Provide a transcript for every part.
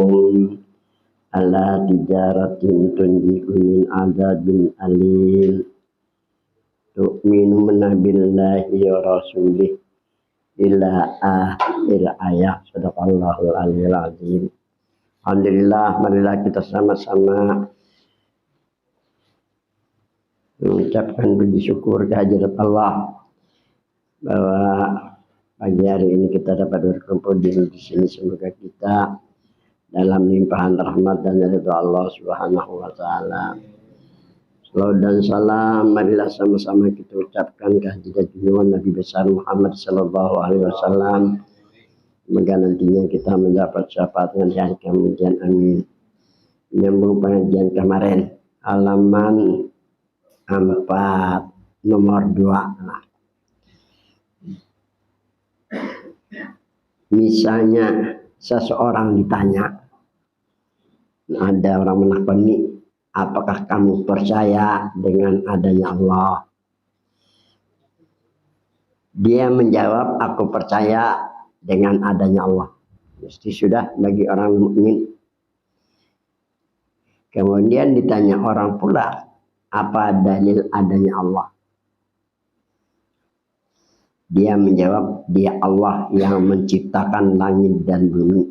adullukum ala tijaratin tunjikum min adzabin alim tu'minuna billahi wa rasulih ila akhir ayat. Sadaqallahul aliyyil azim. Alhamdulillah, marilah kita sama-sama mengucapkan puji syukur kehadirat Allah bahwa pagi hari ini kita dapat berkumpul di sini. Semoga kita dalam limpahan rahmat dan ridha Allah Subhanahu wa taala. Salawat dan salam marilah sama-sama kita ucapkan kehadirat junjungan Nabi besar Muhammad sallallahu alaihi wasallam. Semoga nantinya kita mendapat syafaatnya di hari kemudian, amin. Menyambung pengajian kemarin halaman 4 nomor 2. Misalnya seseorang ditanya, ada orang menakoni, apakah kamu percaya dengan adanya Allah? Dia menjawab, aku percaya dengan adanya Allah. Mesti sudah bagi orang mukmin. Kemudian ditanya orang pula, apa dalil adanya Allah? Dia menjawab, dia Allah yang menciptakan langit dan bumi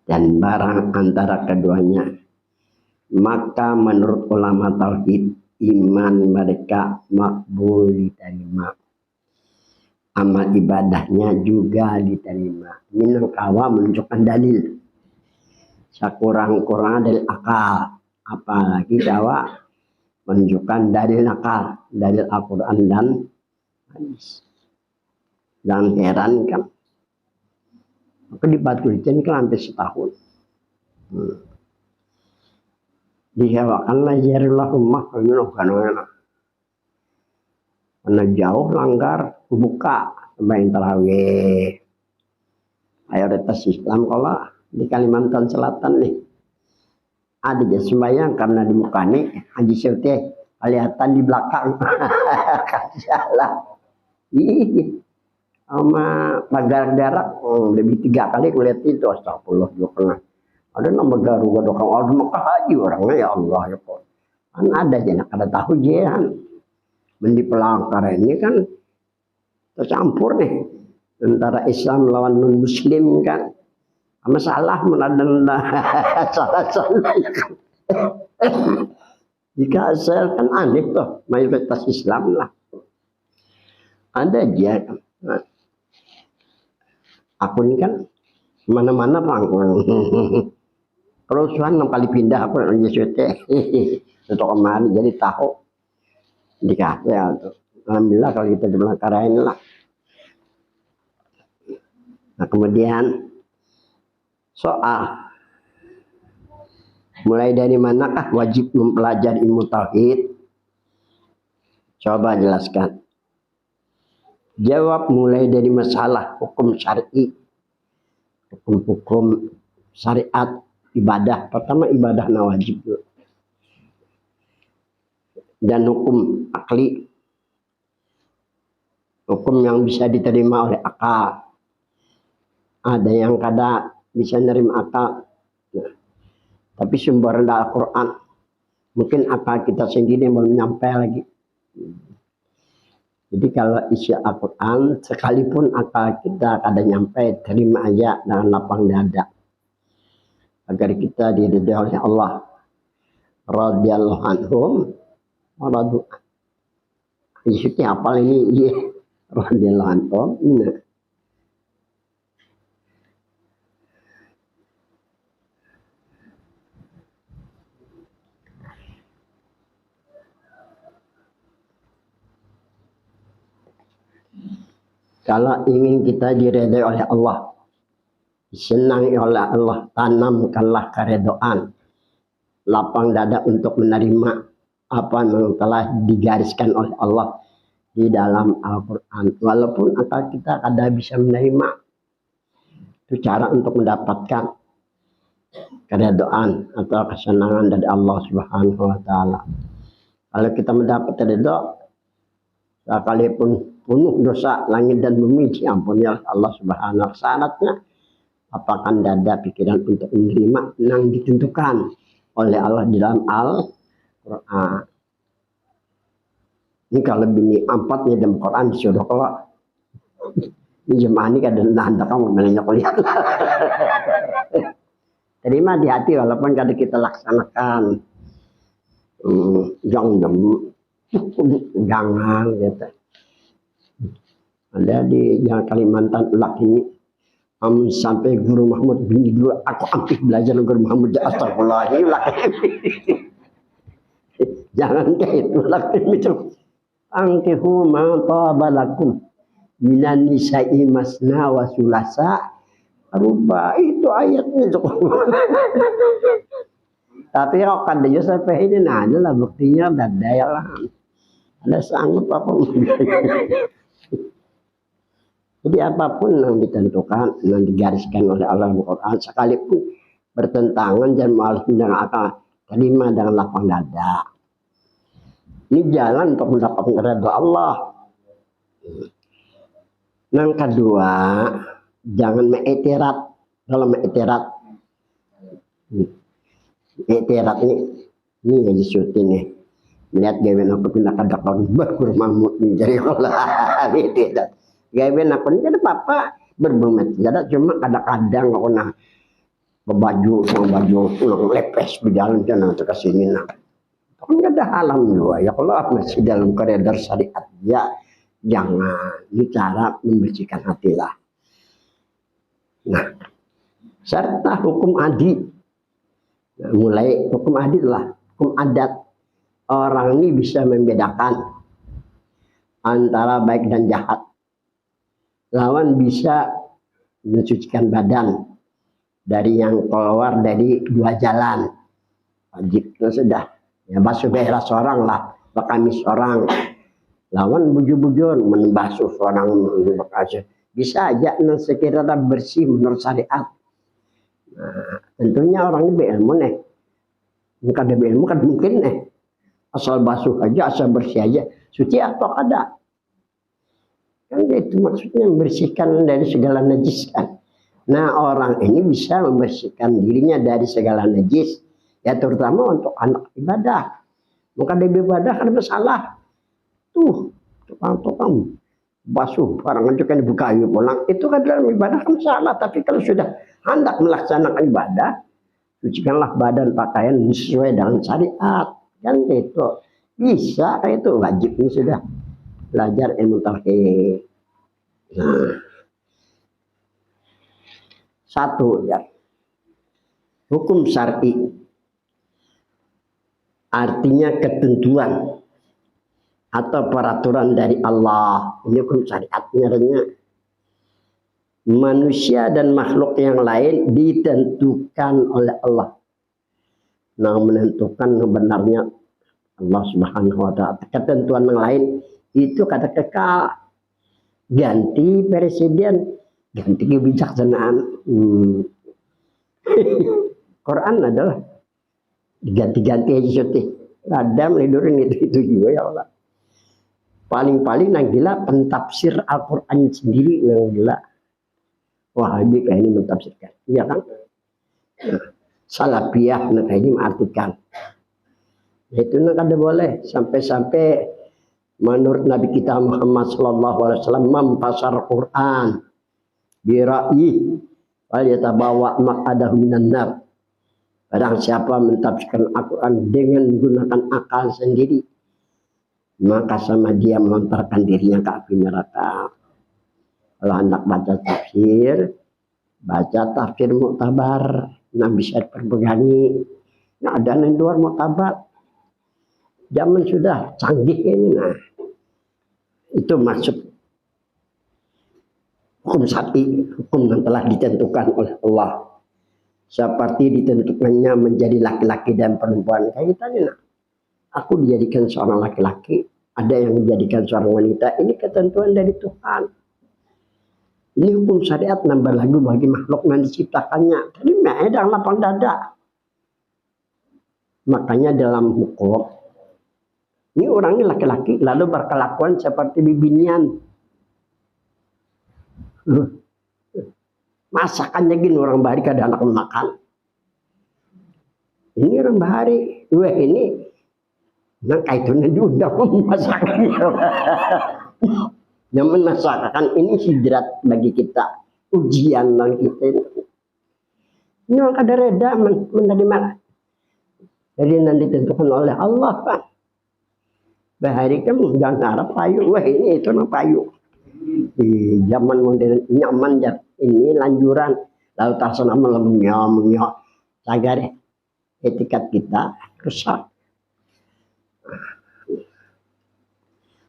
dan barang antara keduanya. Maka menurut ulama tauhid, iman mereka makbul diterima, amal ibadahnya juga diterima. Minang kawa menunjukkan dalil. Sakurang-kurang dalil akal, apalagi dawa menunjukkan dalil akal, dalil Al-Quran dan hadis. Jangan heran kan, maka dibatulikan kan sampai setahun. Dihewakanlah jarillahumma karena jauh langgar buka sembahyang tarawih. Mayoritas Islam kalau di Kalimantan Selatan nih ada aja sembahyang karena di muka nih Haji Syuti kelihatan di belakang. Salah. Ih, sama pagar darat lebih 3 kali kulihat itu, astagfirullah juga pernah. Ada nama garu dokang orang Mekah haji orangnya, ya Allah ya kok. Kan ada jenak ada tahu jihan. Mendi pelanggar ini kan tercampur nih antara Islam lawan non Muslim kan. Masalah menadan salah kan. Jika asal kan aneh tuh mayoritas Islam lah. Ada aja kan. Nah, aku ini kan mana-mana panggung. Kerusuhan 6 kali pindah aku dan Yesus untuk kemarin jadi tahu dikasih ya. Alhamdulillah kalau kita dimelangkarain lah. Nah kemudian soal mulai dari manakah wajib mempelajari ilmu tauhid? Coba jelaskan. Jawab mulai dari masalah hukum syar'i, hukum syariat, ibadah. Pertama ibadah wajib dulu. Dan hukum akli, hukum yang bisa diterima oleh akal. Ada yang kada bisa nerima akal. Nah, tapi sumber Al-Quran, mungkin akal kita sendiri yang belum nyampe lagi. Jadi kalau isi Al-Quran, sekalipun akal kita kada nyampe, terima aja dengan lapang dada. Agar kita diridhai oleh Allah. Radhiyallahu anhum wa radu. Isinya apa ini? Iya. Radhiyallahu anhum. Nah. Kalau ingin kita diridhai oleh Allah, disenangi oleh Allah, tanamkanlah keridhaan, lapang dada untuk menerima apa yang telah digariskan oleh Allah di dalam Al-Quran. Walaupun akal kita kada bisa menerima, itu cara untuk mendapatkan keridhaan atau kesenangan dari Allah Subhanahu wa taala. Kalau kita mendapat ridha, sekalipun penuh dosa langit dan bumi diampuni oleh Allah Subhanahu wa taala. Syaratnya Apakah dada pikiran untuk menerima yang ditentukan oleh Allah di dalam Al-Quran. Ini kalau bini empatnya dalam Quran disuruh kalau ini jemaah ini kadang anda kamu menanya kuliah. Terima di hati walaupun kadang kita laksanakan. Jangan gitu. Ada di Kalimantan Ulak ini sampai Guru Mahmud bini dua aku aktif belajar Guru Mahmud astagfirullah jangan kayak itu Ulak itu angkihu ma tabalakum minan nisa'i masna wa sulasa ruba itu ayatnya itu. Tapi kalau kan dia sampai ini nah adalah buktinya dan daya lah ada sanggup apa. Jadi apapun yang ditentukan, yang digariskan oleh Allah Al-Quran, sekalipun bertentangan dan malas dengan akal, terima dengan lapang dada. Ini jalan untuk mendapatkan ridha Allah. Yang kedua, jangan mengiktirat. Kalau mengiktirat, iktirat ini yang disuruh nih. Melihat gaya aku pindah ke Dakar, Guru Mahmud menjadi Allah. Iktirat. Gaya aku ini kan papa berbumet tidak cuma kadang-kadang aku nak baju sama baju pulang lepes berjalan jangan ke sini nak kan ada halam juga ya kalau masih dalam koridor syariat ya jangan bicara membersihkan hati lah. Nah serta hukum adi mulai hukum adi lah hukum adat orang ini bisa membedakan antara baik dan jahat. Lawan bisa mensucikan badan dari yang keluar dari dua jalan wajib itu sudah ya basuh daerah seorang lah bakamis seorang lawan bujur-bujur membasuh seorang bisa aja sekiranya bersih menurut syariat. Nah, tentunya orang ini berilmu nih bukan ada berilmu kan mungkin nih asal basuh aja asal bersih aja suci atau ada. Kan itu maksudnya membersihkan dari segala najis kan. Nah orang ini bisa membersihkan dirinya dari segala najis. Ya terutama untuk anak ibadah. Bukan dia ibadah kan masalah. Tuh tukang-tukang basuh barang itu kan dibuka ayu pulang. Itu kan dalam ibadah kan salah. Tapi kalau sudah hendak melaksanakan ibadah. Sucikanlah badan pakaian sesuai dengan syariat. Kan itu. Bisa itu wajib ini sudah. Belajar ilmu tauhid. Nah, satu ya, hukum syar'i artinya ketentuan atau peraturan dari Allah. Ini hukum syariatnya. Manusia dan makhluk yang lain ditentukan oleh Allah. Nah, menentukan sebenarnya Allah Subhanahu wa Ta'ala. Ketentuan yang lain itu kata kekal. Ganti presiden, ganti kebijaksanaan. Quran adalah diganti-ganti aja syuting. Ada melidurin itu juga ya Allah. Paling-paling yang gila pentafsir Al-Quran sendiri yang gila. Wahabi kayak ini mentafsirkan. Iya kan? Salafiyah kayak ini mengartikan. Itu ada boleh sampai menurut Nabi kita Muhammad SAW mempasar Quran bira'i wal yatabawa maq'adahu minan nar. Barang siapa mentafsirkan Al-Quran dengan menggunakan akal sendiri maka sama dia melontarkan dirinya ke api neraka. Kalau hendak baca tafsir muktabar nah bisa terpegangi. Nah ada yang luar muktabar. Zaman sudah canggih ini. Nah, itu maksud hukum syar'i, hukum yang telah ditentukan oleh Allah. Seperti ditentukannya menjadi laki-laki dan perempuan. Kayak kita nih, nah, aku dijadikan seorang laki-laki, ada yang menjadikan seorang wanita. Ini ketentuan dari Tuhan. Ini hukum syariat nambah lagi bagi makhluk yang diciptakannya. Tadi dalam lapang dada. Makanya dalam hukum ini orangnya laki-laki lalu berkelakuan seperti bibinian. Masakannya gini orang Bahari kada anak makan. Ini orang Bahari, wah ini nang kaitannya diundang masakannya. Yang menasahkan ini hidrat bagi kita, ujian bagi kita ini. Ini orang kada reda menerima. Jadi nanti ditentukan oleh Allah kan. Bahari kan jangan harap payu, wah ini itu nang payu. Di zaman modern nyaman ya, ini lanjuran lalu tarsana menyok sagar etikat kita rusak.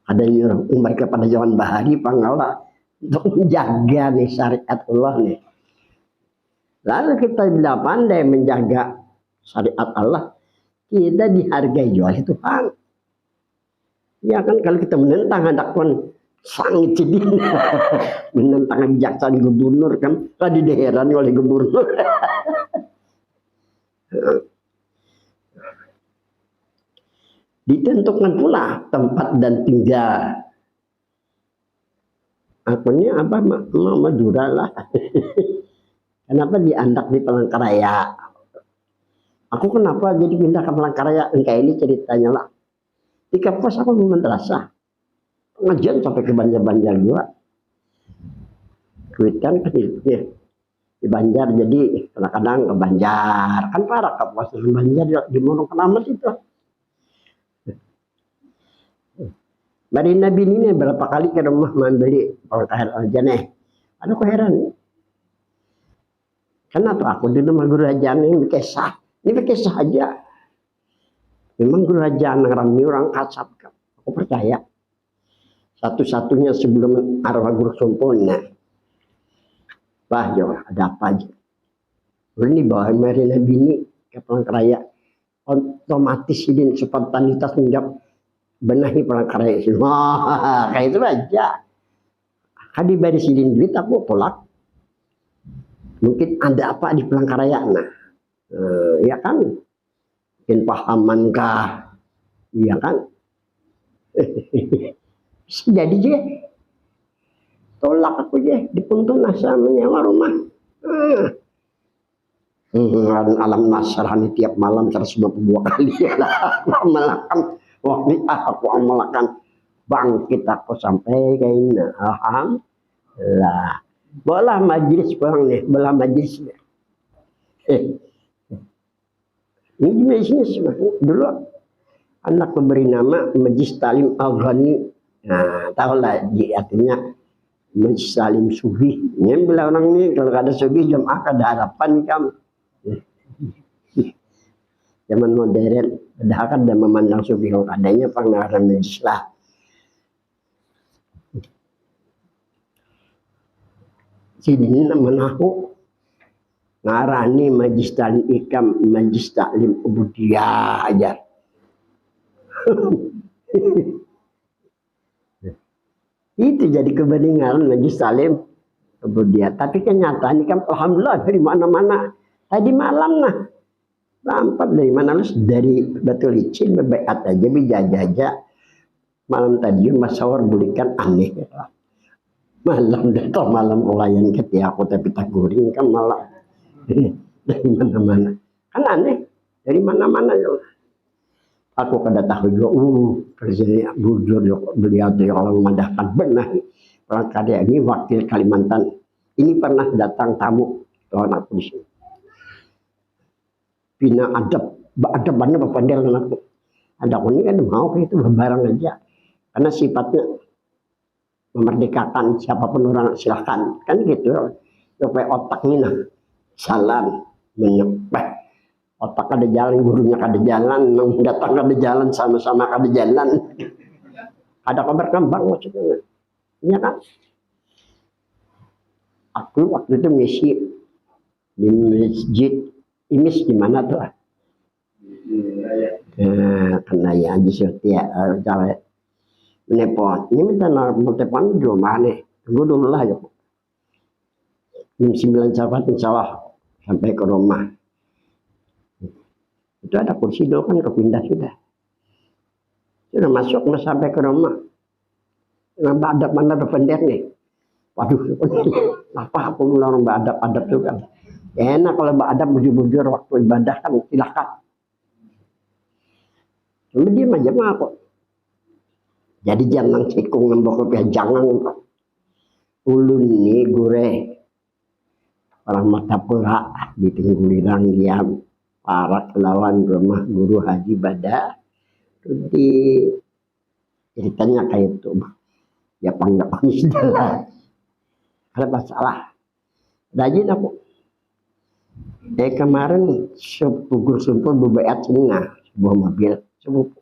Ada yang mereka pada zaman Bahari Pangala untuk menjaga nih syariat Allah nih. Lalu kita bila pandai menjaga syariat Allah, kita dihargai juga oleh Tuhan. Ya kan kalau kita menentang hendak Tuhan sangat cedin, menentang kejaksaan gubernur kan, tadi diherani oleh gubernur. Ditentukan pula tempat dan tinggal. Akunnya apa? Madura lah. Kenapa diandak di Palangkaraya? Aku kenapa jadi pindah ke Palangkaraya? Engkau ini ceritanya lah. Di kampus aku madrasah. Pengajian sampai ke Banjar-Banjar juga. Kuitan kan ya. Di Banjar jadi kadang-kadang ke Banjar. Kan parah kampus di Banjar di Monong Kenamet itu. Dari Nabi ini berapa kali ke rumah membeli pengkair aja nih. Aduh kok heran. Kenapa aku di rumah guru aja nih bekesah. Ini bekesah aja. Memang guru aja anak rami orang kasap. Aku percaya. Satu-satunya sebelum arwah guru sempurna. Wah yo ada apa aja. Ini bawa mari Nabi ini ke Palangkaraya. Otomatis ini spontanitas menjawab. Benahi Palangkaraya semua kayak itu aja. Kadi bari sidin duit aku tolak. Mungkin ada apa di Palangkaraya nah. Ya kan? Mungkin pahaman kah? Iya kan? Jadi je. Tolak aku je dipuntun asa menyewa rumah. Alam Nasrani tiap malam 192 kali lah melakukan waktu aku amalkan bangkit aku sampai kayak ini. Alhamdulillah. Bola majlis pulang nih, bola majlis. Ini bisnis dulu anak memberi nama Majlis Talim Al-Ghani. Nah, tahu lah artinya Majlis Talim Sufi. Yang bilang orang ini kalau ada Sufi jamaah ada harapan kamu. Zaman modern, padahal kan ada memandang Sufi kalau adanya pengarang Islam. Sini nama aku ngarani Majlis Talim Ikam, Majlis Talim Ubudiyah aja. Itu jadi kebeningan Majlis Talim Ubudiyah. Tapi kenyataan ini kan alhamdulillah dari mana-mana. Tadi malam nah. Lampat dari mana lu dari Batu Licin bebeat aja bijajah malam tadi masawar bulikan aneh ya. Malam datang malam ulayan ketika aku tapi tak guring kan malam dari mana-mana kan aneh dari mana-mana ya. Aku kada tahu juga kerjanya bujur beliau kalau memandahkan benar Palangkaraya ini wakil Kalimantan ini pernah datang tamu tuan aku di sini. Bina adabannya berpandel anakku. Ada aku ini kan mau kayak itu barang aja. Karena sifatnya memerdekakan siapapun orang silahkan. Kan gitu. Supaya otaknya nah, jalan menyepeh. Otak ada jalan, gurunya ada jalan, datang ada jalan, sama-sama ada jalan. Ada kabar kembang maksudnya. Iya kan? Aku waktu itu misi di masjid Imis di mana tuh? Kena ya aja setia cara menepon. Ini minta mau telepon di rumah nih. Tunggu dulu lah ya. Jam 9 sahabat insya Allah sampai ke rumah. Itu ada kursi dulu kan kepindah sudah. Sudah masuk sampai ke rumah. Nambah ada mana berpendek nih. Waduh, apa aku orang beradab-adab juga. Enak kalau beradab bujur-bujur waktu ibadah kan silahkan. Cuma dia aja mah kok. Jadi jangan cikung ngembok kopi jangan. Ulun ini gure orang Matapura di Tenggulirang diam para kelawan rumah guru Haji Bada. Jadi ceritanya kayak itu. Ya panggil sudah. Ada masalah. Rajin aku. Kemarin gugur sumpul bebayat sini sebuah mobil sepupu.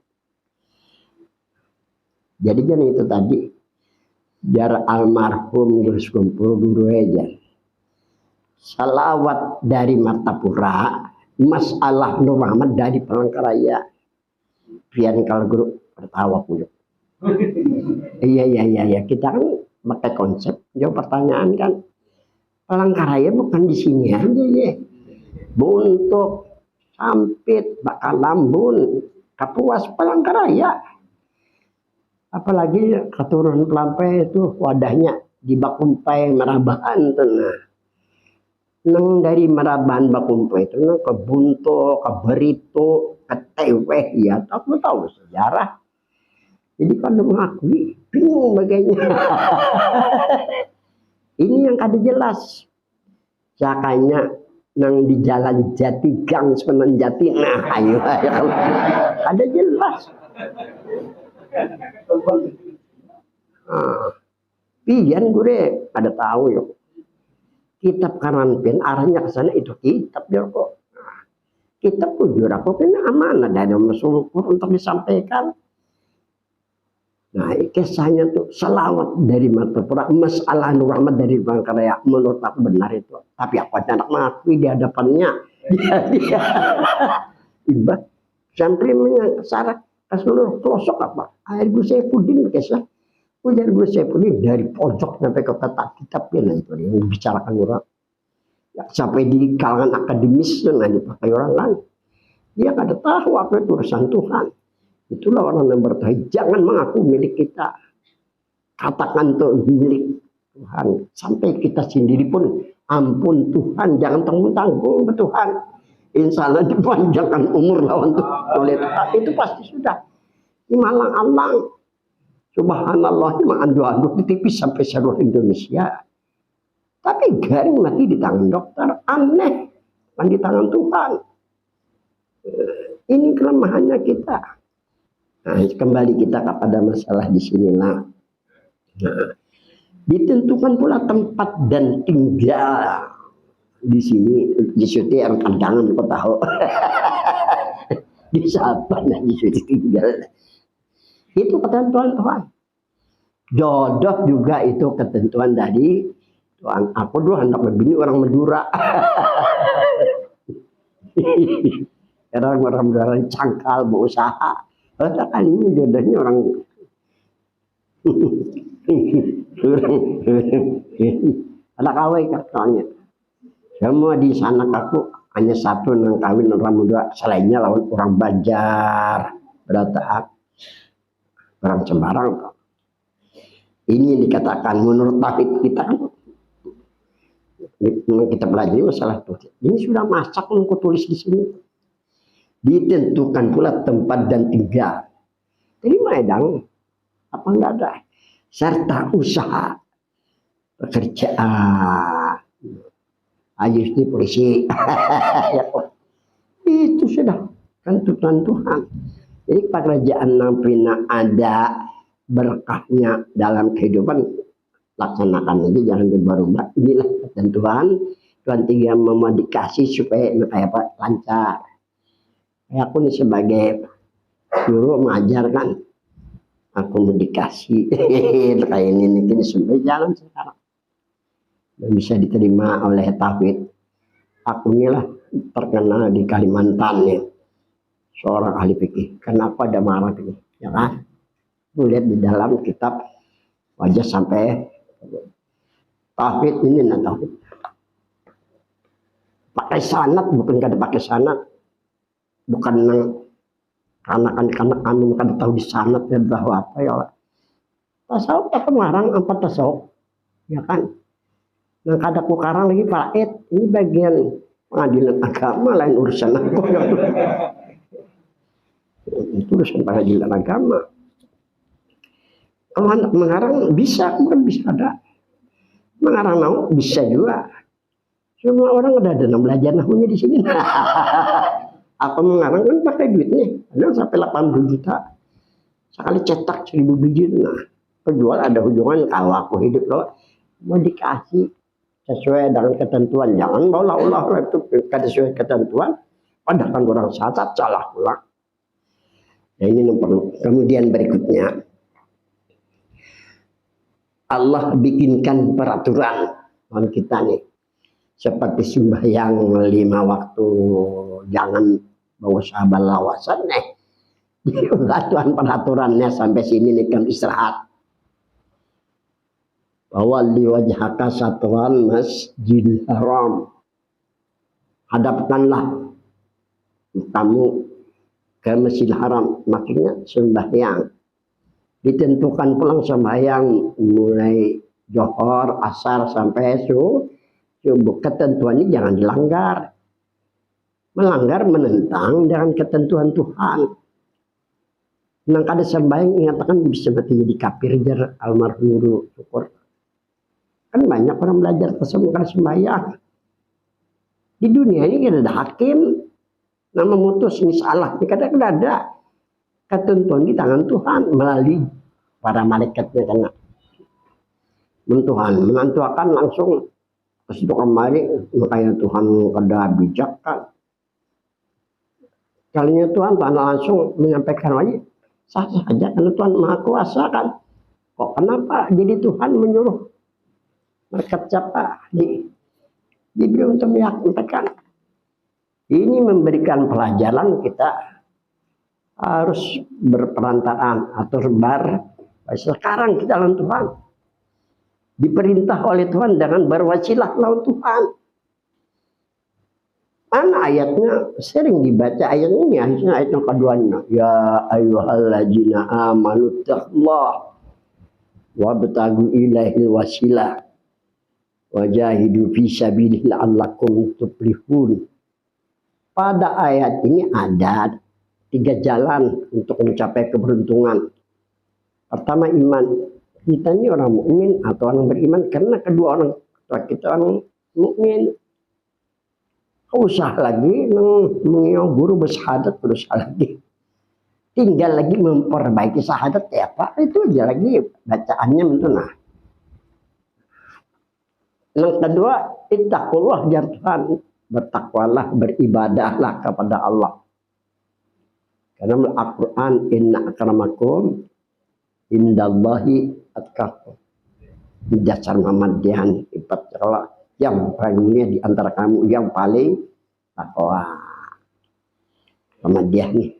Jadi kan itu tadi jar almarhum Gus Kumpul guru aja. Salawat dari Martapura, masalah Nur Muhammad dari Palangkaraya. Pian kalau guru tertawa punya. Iya kita kan pakai konsep jawab pertanyaan kan. Palangkaraya bukan di sini aja ya. Buntuk, Sampit, Bakalambun, Kapuas, Palangkaraya. Apalagi keturunan Pelampai itu wadahnya di Bakumpai Marabahan tuh. Nang dari Marabahan Bakumpai itu ke Bunto, ke Berito, ke Teweh ya, aku tahu sejarah. Jadi kalau mengakui bingung bagaimana. Ini yang kada jelas. Jakanya nang di jalan Jatigang Sunan Jati. Nah, ayo. Kada jelas. Pian gue ada tahu ya. Kitab Karanpin arahnya ke sana itu kitab ya kok. Kitab jujur aku kena amanah dari Rasulullah untuk disampaikan. Nah, kisahnya tuh selawat dari Martapura, masalah Nur Muhammad dari Palangkaraya menurut aku benar itu. Tapi aku anak mengakui di hadapannya dia imbah sampai menyasar ke seluruh pelosok apa air gue Saifuddin kisah ujar gue Saifuddin dari pojok sampai ke kata kitabnya itu yang dibicarakan orang ya, sampai di kalangan akademis dengan dipakai orang lain dia kada tahu apa itu urusan Tuhan. Itulah orang yang bertanya jangan mengaku milik kita, katakan tuh milik Tuhan sampai kita sendiri pun ampun Tuhan jangan tanggung-tanggung ke Tuhan. Insya Allah dipanjangkan umur lawan Tuhan itu pasti sudah imalang-alang subhanallah anu di TV sampai seluruh Indonesia tapi garing mati di tangan dokter aneh kan di tangan Tuhan. Ini kelemahannya kita. Nah, kembali kita kepada masalah di sinilah. Nah, ditentukan pula tempat dan tinggal di sini di situ yang kandangan kau tahu di siapa nah di situ tinggal itu ketentuan Tuhan. Jodoh juga itu ketentuan dari Tuhan. Aku dulu hendak berbini orang Madura. Orang Madura cangkal berusaha. Kali ini jodohnya orang anak kawin katanya. Semua di sana aku hanya satu yang kawin orang muda, selainnya lawan orang Banjar, Berataan, orang Sembarang. Ini dikatakan menurut tafsir kita kan, kita pelajari masalah itu. Ini sudah masak aku tulis di sini. Ditentukan pula tempat dan tinggal. Jadi medang apa enggak ada serta usaha pekerjaan. Ayus di polisi. Itu sudah tentuan Tuhan. Jadi pekerjaan nampina ada berkahnya dalam kehidupan laksanakan aja jangan berubah. Inilah ketentuan Tuhan tinggal memodikasi supaya apa lancar. Aku nih sebagai guru mengajarkan aku medikasi kayak ini sampai jalan sekarang. Dan bisa diterima oleh Tauhid. Aku inilah terkenal di Kalimantan ya. Seorang ahli fikih. Kenapa ada marah ini? Ya kan? Aku lihat di dalam kitab wajah sampai Tauhid ini nah Tauhid. Pakai sanad bukan kada pakai sanad. Bukan karena kami kada tahu di sanad ya tahu apa ya. Tasawuf apa ngarang apa tasawuf? ya kan? Nah kada ku karang lagi Pak Ed, ini bagian pengadilan agama lain urusan aku. Itu urusan pengadilan agama. Kalau anak mengarang bisa, bukan bisa ada. Mengarang nahu bisa juga. Semua orang ada belajar nahunya di sini. Aku mengarang kan pakai duitnya, ada sampai 80 juta. Sekali cetak 1000 biji. Nah, penjual ada hubungan kalau aku hidup loh, mau dikasih sesuai dengan ketentuan, jangan olah-olah itu kada sesuai ketentuan, padahal orang salah pula. Nah, ini yang perlu. Kemudian berikutnya, Allah bikinkan peraturan dalam kita nih, seperti sembahyang 5 waktu, jangan bawa sahabat lawasan nih. Tuhan peraturannya sampai sini nih kan istirahat. Wawalli wajhaka satral masjidil haram. Hadapkanlah kamu ke Masjidil Haram, maksudnya sembahyang. Ditentukan pulang sembahyang mulai johor, asar sampai subuh. Ketentuan ini jangan dilanggar. Melanggar menentang dengan ketentuan Tuhan. Nang kada sembahyang ingatakan bisa mati jadi kafir jar almarhum guru syukur. Kan banyak orang belajar karena sembahyang. Di dunia ini kan ada hakim yang memutus ini salah. Ini kadang-kadang ada ketentuan di tangan Tuhan melalui para malaikatnya karena Tuhan menentukan langsung terus itu kembali, makanya Tuhan kada bijak kan. Kalinya Tuhan langsung menyampaikan lagi sah saja karena Tuhan Maha Kuasa kan. Kok kenapa jadi Tuhan menyuruh malaikat siapa diberi untuk menyampaikan? Ini memberikan pelajaran kita harus berperantaraan atau sekarang kita lawan Tuhan. Diperintah oleh Tuhan dengan berwasilah lawan Tuhan. Mana ayatnya sering dibaca ayat ini, ayat yang keduanya. Ya ayyuhalladzina amanu taqullaha wabtagu ilaihil wasilah wajahidu fi sabilihi la'allakum tuflihun. Pada ayat ini ada 3 jalan untuk mencapai keberuntungan. Pertama iman. Kita ini orang mukmin atau orang beriman karena kedua orang tua kita orang mukmin. Usah lagi mengiau guru bersyahadat berusaha lagi. Tinggal lagi memperbaiki syahadat ya Pak. Itu aja lagi bacaannya itu nah. Yang kedua, ittaqullah jar Tuhan. Bertakwalah, beribadahlah kepada Allah. Karena Al-Quran inna akramakum indallahi atqakum. Di dasar Muhammadiyah yang paling mulia di antara kamu yang paling takwa. Muhammadiyah nih.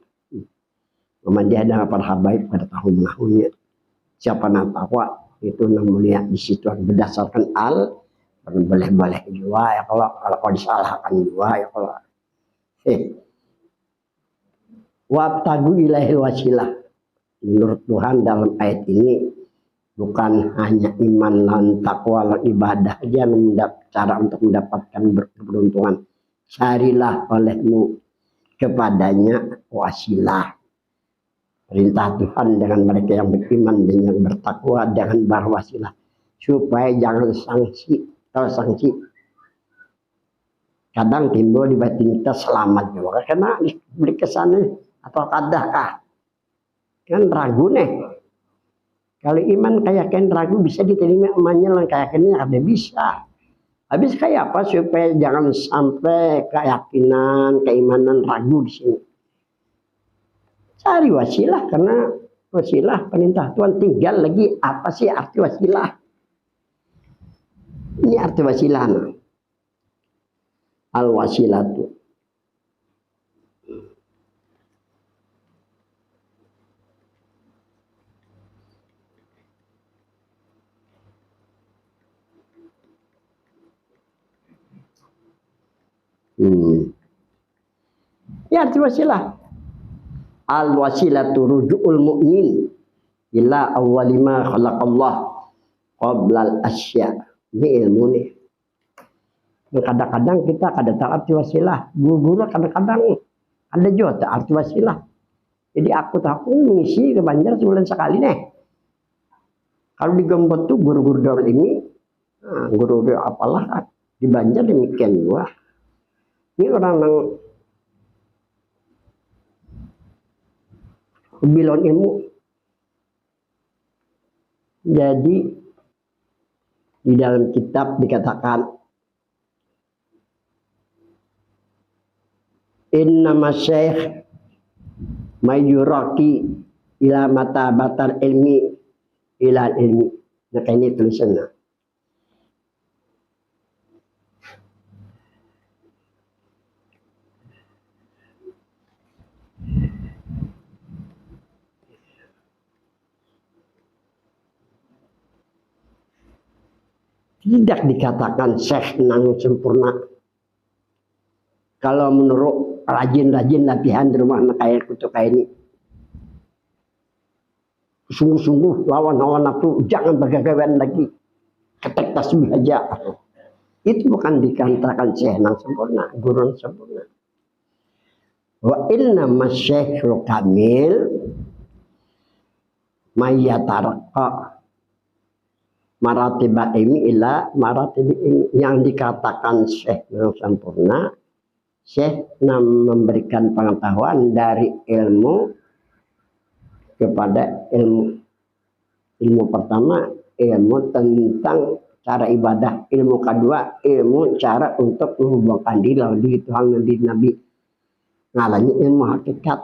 Muhammadiyah adalah para habaib pada tahun tahunnya. Siapa nak takwa itu yang mulia di situ berdasarkan boleh juga ya kalau disalahkan juga ya kalau wabtagu ilaihil wasilah. Menurut Tuhan dalam ayat ini bukan hanya iman dan takwa dan ibadah aja cara untuk mendapatkan keberuntungan. Carilah olehmu kepadanya wasilah. Perintah Tuhan dengan mereka yang beriman dan yang bertakwa dengan berwasilah supaya jangan sanksi. Kalau sanksi kadang timbul di batin kita selamat juga karena beli kesana atau kadahkah kan ragu nih. Kalau iman kayak kan ragu bisa diterima emannya lah kayak ini ada bisa. Habis kayak apa supaya jangan sampai keyakinan keimanan ragu di sini. Cari wasilah karena wasilah perintah Tuhan. Tinggal lagi apa sih arti wasilah? Ini arti wasilah. Al-wasilatu. Ya arti wasilah. Al-wasilatu ruju'ul mu'min ila awwalima khalaqallah qoblal asya. Ini ilmu nih. Kadang-kadang kita arti wasilah. Guru-guru kadang-kadang ada juga arti wasilah. Jadi aku ngisi ke Banjar sebulan sekali nih. Kalau di Gembot tuh guru-guru Darul ini, guru-guru apalah di Banjar demikian gua. Ini orang yang kebilon ilmu. Jadi di dalam kitab dikatakan inna masyayikh mayuraki ila mata batar ilmi ila ilmi. Nah ini tulisannya. Tidak dikatakan syekh nang sempurna. Kalau menurut rajin-rajin latihan di rumah anak kayak kutu kayak ini, sungguh-sungguh lawan nafsu, jangan bergagawan lagi, ketek tasbih aja. Itu bukan dikatakan syekh nang sempurna, guru nang sempurna. Wa inna masyaikh kamil mayyatarqa maratibah ini ila maratib ini. Yang dikatakan syekh yang sempurna, syekh memberikan pengetahuan dari ilmu kepada ilmu. Ilmu pertama ilmu tentang cara ibadah, ilmu kedua ilmu cara untuk menghubungkan diri di Tuhan dan Nabi. Ngalanya ilmu hakikat.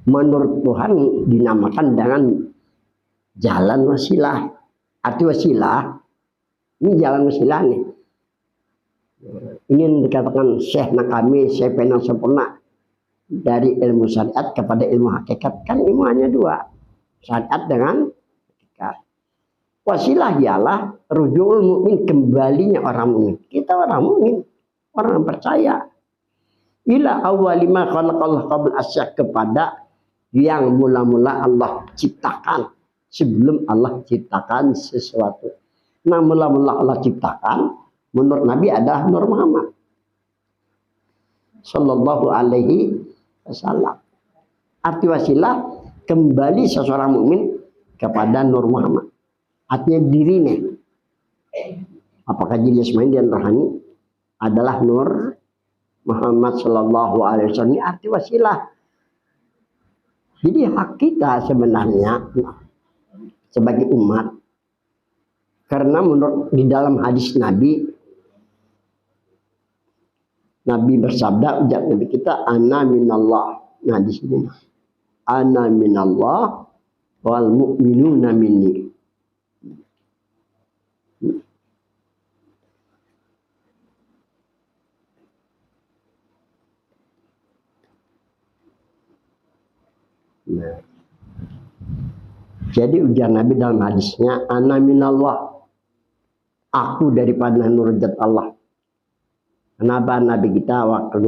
Menurut Tuhan dinamakan dengan jalan wasilah. Arti wasilah, ini jalan wasilah nih. Ini yang dikatakan syekh nakami, syekh penang sempurna. Dari ilmu syariat kepada ilmu hakikat. Kan ilmu hanya dua. Syariat dengan hakikat. Wasilah ialah rujul mukmin, kembalinya orang mukmin. Kita orang mukmin, orang yang percaya. Ila awalima khalaqallah qabl asyak, kepada yang mula-mula Allah ciptakan. Sebelum Allah ciptakan sesuatu. Nah mula-mula Allah ciptakan, menurut Nabi adalah Nur Muhammad Sallallahu Alaihi Wasallam. Arti wasilah, kembali seseorang mukmin kepada Nur Muhammad. Artinya dirinya. Apakah diri jasmani dan rohani adalah Nur Muhammad Sallallahu Alaihi Wasallam. Ini arti wasilah. Jadi hak kita sebenarnya sebagai umat, karena menurut di dalam hadis Nabi bersabda, ujar Nabi kita, ana minallah. Nah di sini ana minallah wal mu'minuna minni. Nah, jadi ujar Nabi dalam hadisnya, ana minallah, aku daripada nurjat Allah. Kenapa Nabi kita waktu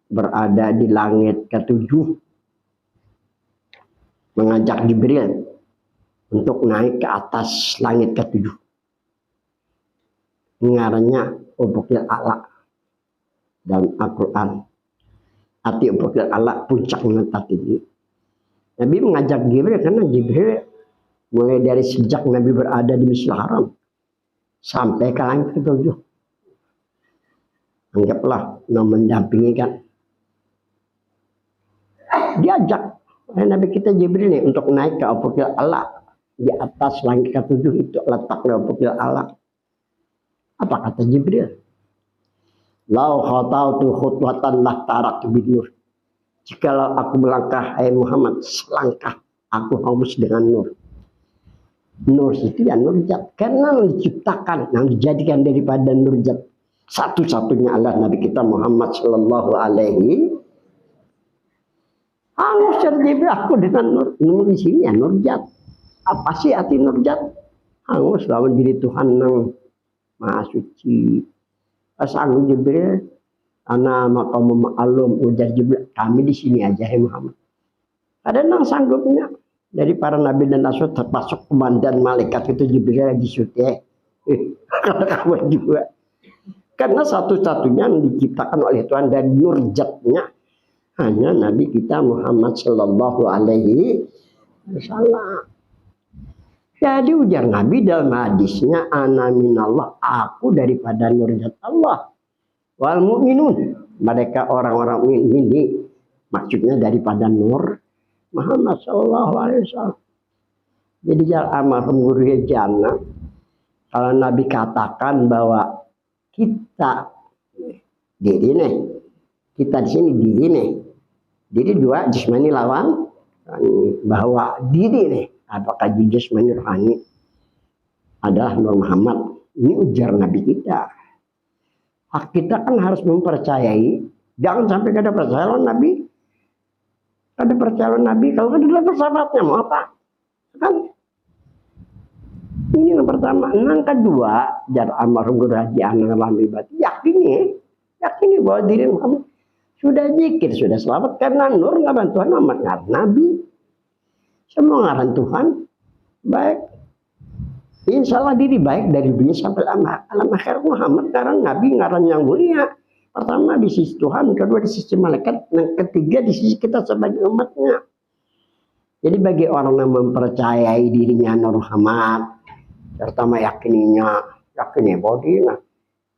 berada di langit ketujuh mengajak Jibril untuk naik ke atas langit ketujuh. Ngarannya Ufukil A'la dalam Al-Quran. Arti Ufukil A'la, puncaknya tadi. Nabi mengajak Jibril karena Jibril mulai dari sejak Nabi berada di Masjidil Haram sampai ke langit ketujuh. Anggaplah mendampingi kan. Diajak oleh Nabi kita Jibril nih untuk naik ke Ufukil A'la. Di atas langit ketujuh itu letaknya Ufukil A'la. Apa kata Jibril? Lau khatautu khutwatan lah tarak binur. Jikalau aku melangkah, hai Muhammad, selangkah aku harus dengan nur. Nur itu ya nurjat. Karena diciptakan, yang dijadikan daripada nurjat. Satu-satunya Allah Nabi kita Muhammad Sallallahu Alaihi. Harus jadi aku dengan nur. Nur di sini ya nurjat. Apa sih arti nurjat? Harus lawan diri Tuhan yang Maha Suci. Asal Jibril. Ana maqam ma'lum, ujar Jibril, kami di sini aja hai Muhammad. Ada nang sanggupnya. Dari para nabi dan rasul termasuk komandan malaikat itu Jibril lagi syuting. Karena kabar juga. Karena satu-satunya yang diciptakan oleh Tuhan dan nurjatnya hanya Nabi kita Muhammad Sallallahu Alaihi Wasallam. Jadi ujar Nabi dalam hadisnya, ana minallah, aku daripada nurjat Allah. Wal mu'minun, mereka orang-orang ini maksudnya daripada nur Muhammad Sallallahu Alaihi Wasallam. Jadi almarhum guru jannah, kalau Nabi katakan bahwa kita diri nih, kita di sini diri nih, diri dua jasmani lawan bahwa diri nih, apakah jasmani rohani adalah Nur Muhammad. Ini ujar Nabi kita. Hak kita kan harus mempercayai, jangan sampai kada percaya Nabi. Kada percaya Nabi kalau kada adalah persahabatnya mau apa? Kan ini yang pertama. Yang kedua, jar almarhum Guru Haji Anwar Lamibati yakini bahwa diri Muhammad sudah zikir, sudah selamat karena nur nggak bantuan amat Nabi. Semua ngaran Tuhan baik. Insya Allah diri baik dari dunia sampai alam akhir Muhammad karena Nabi ngaran yang mulia. Pertama di sisi Tuhan, kedua di sisi malaikat, yang ketiga di sisi kita sebagai umatnya. Jadi bagi orang yang mempercayai dirinya Nur Muhammad, pertama yakinnya bodi, nah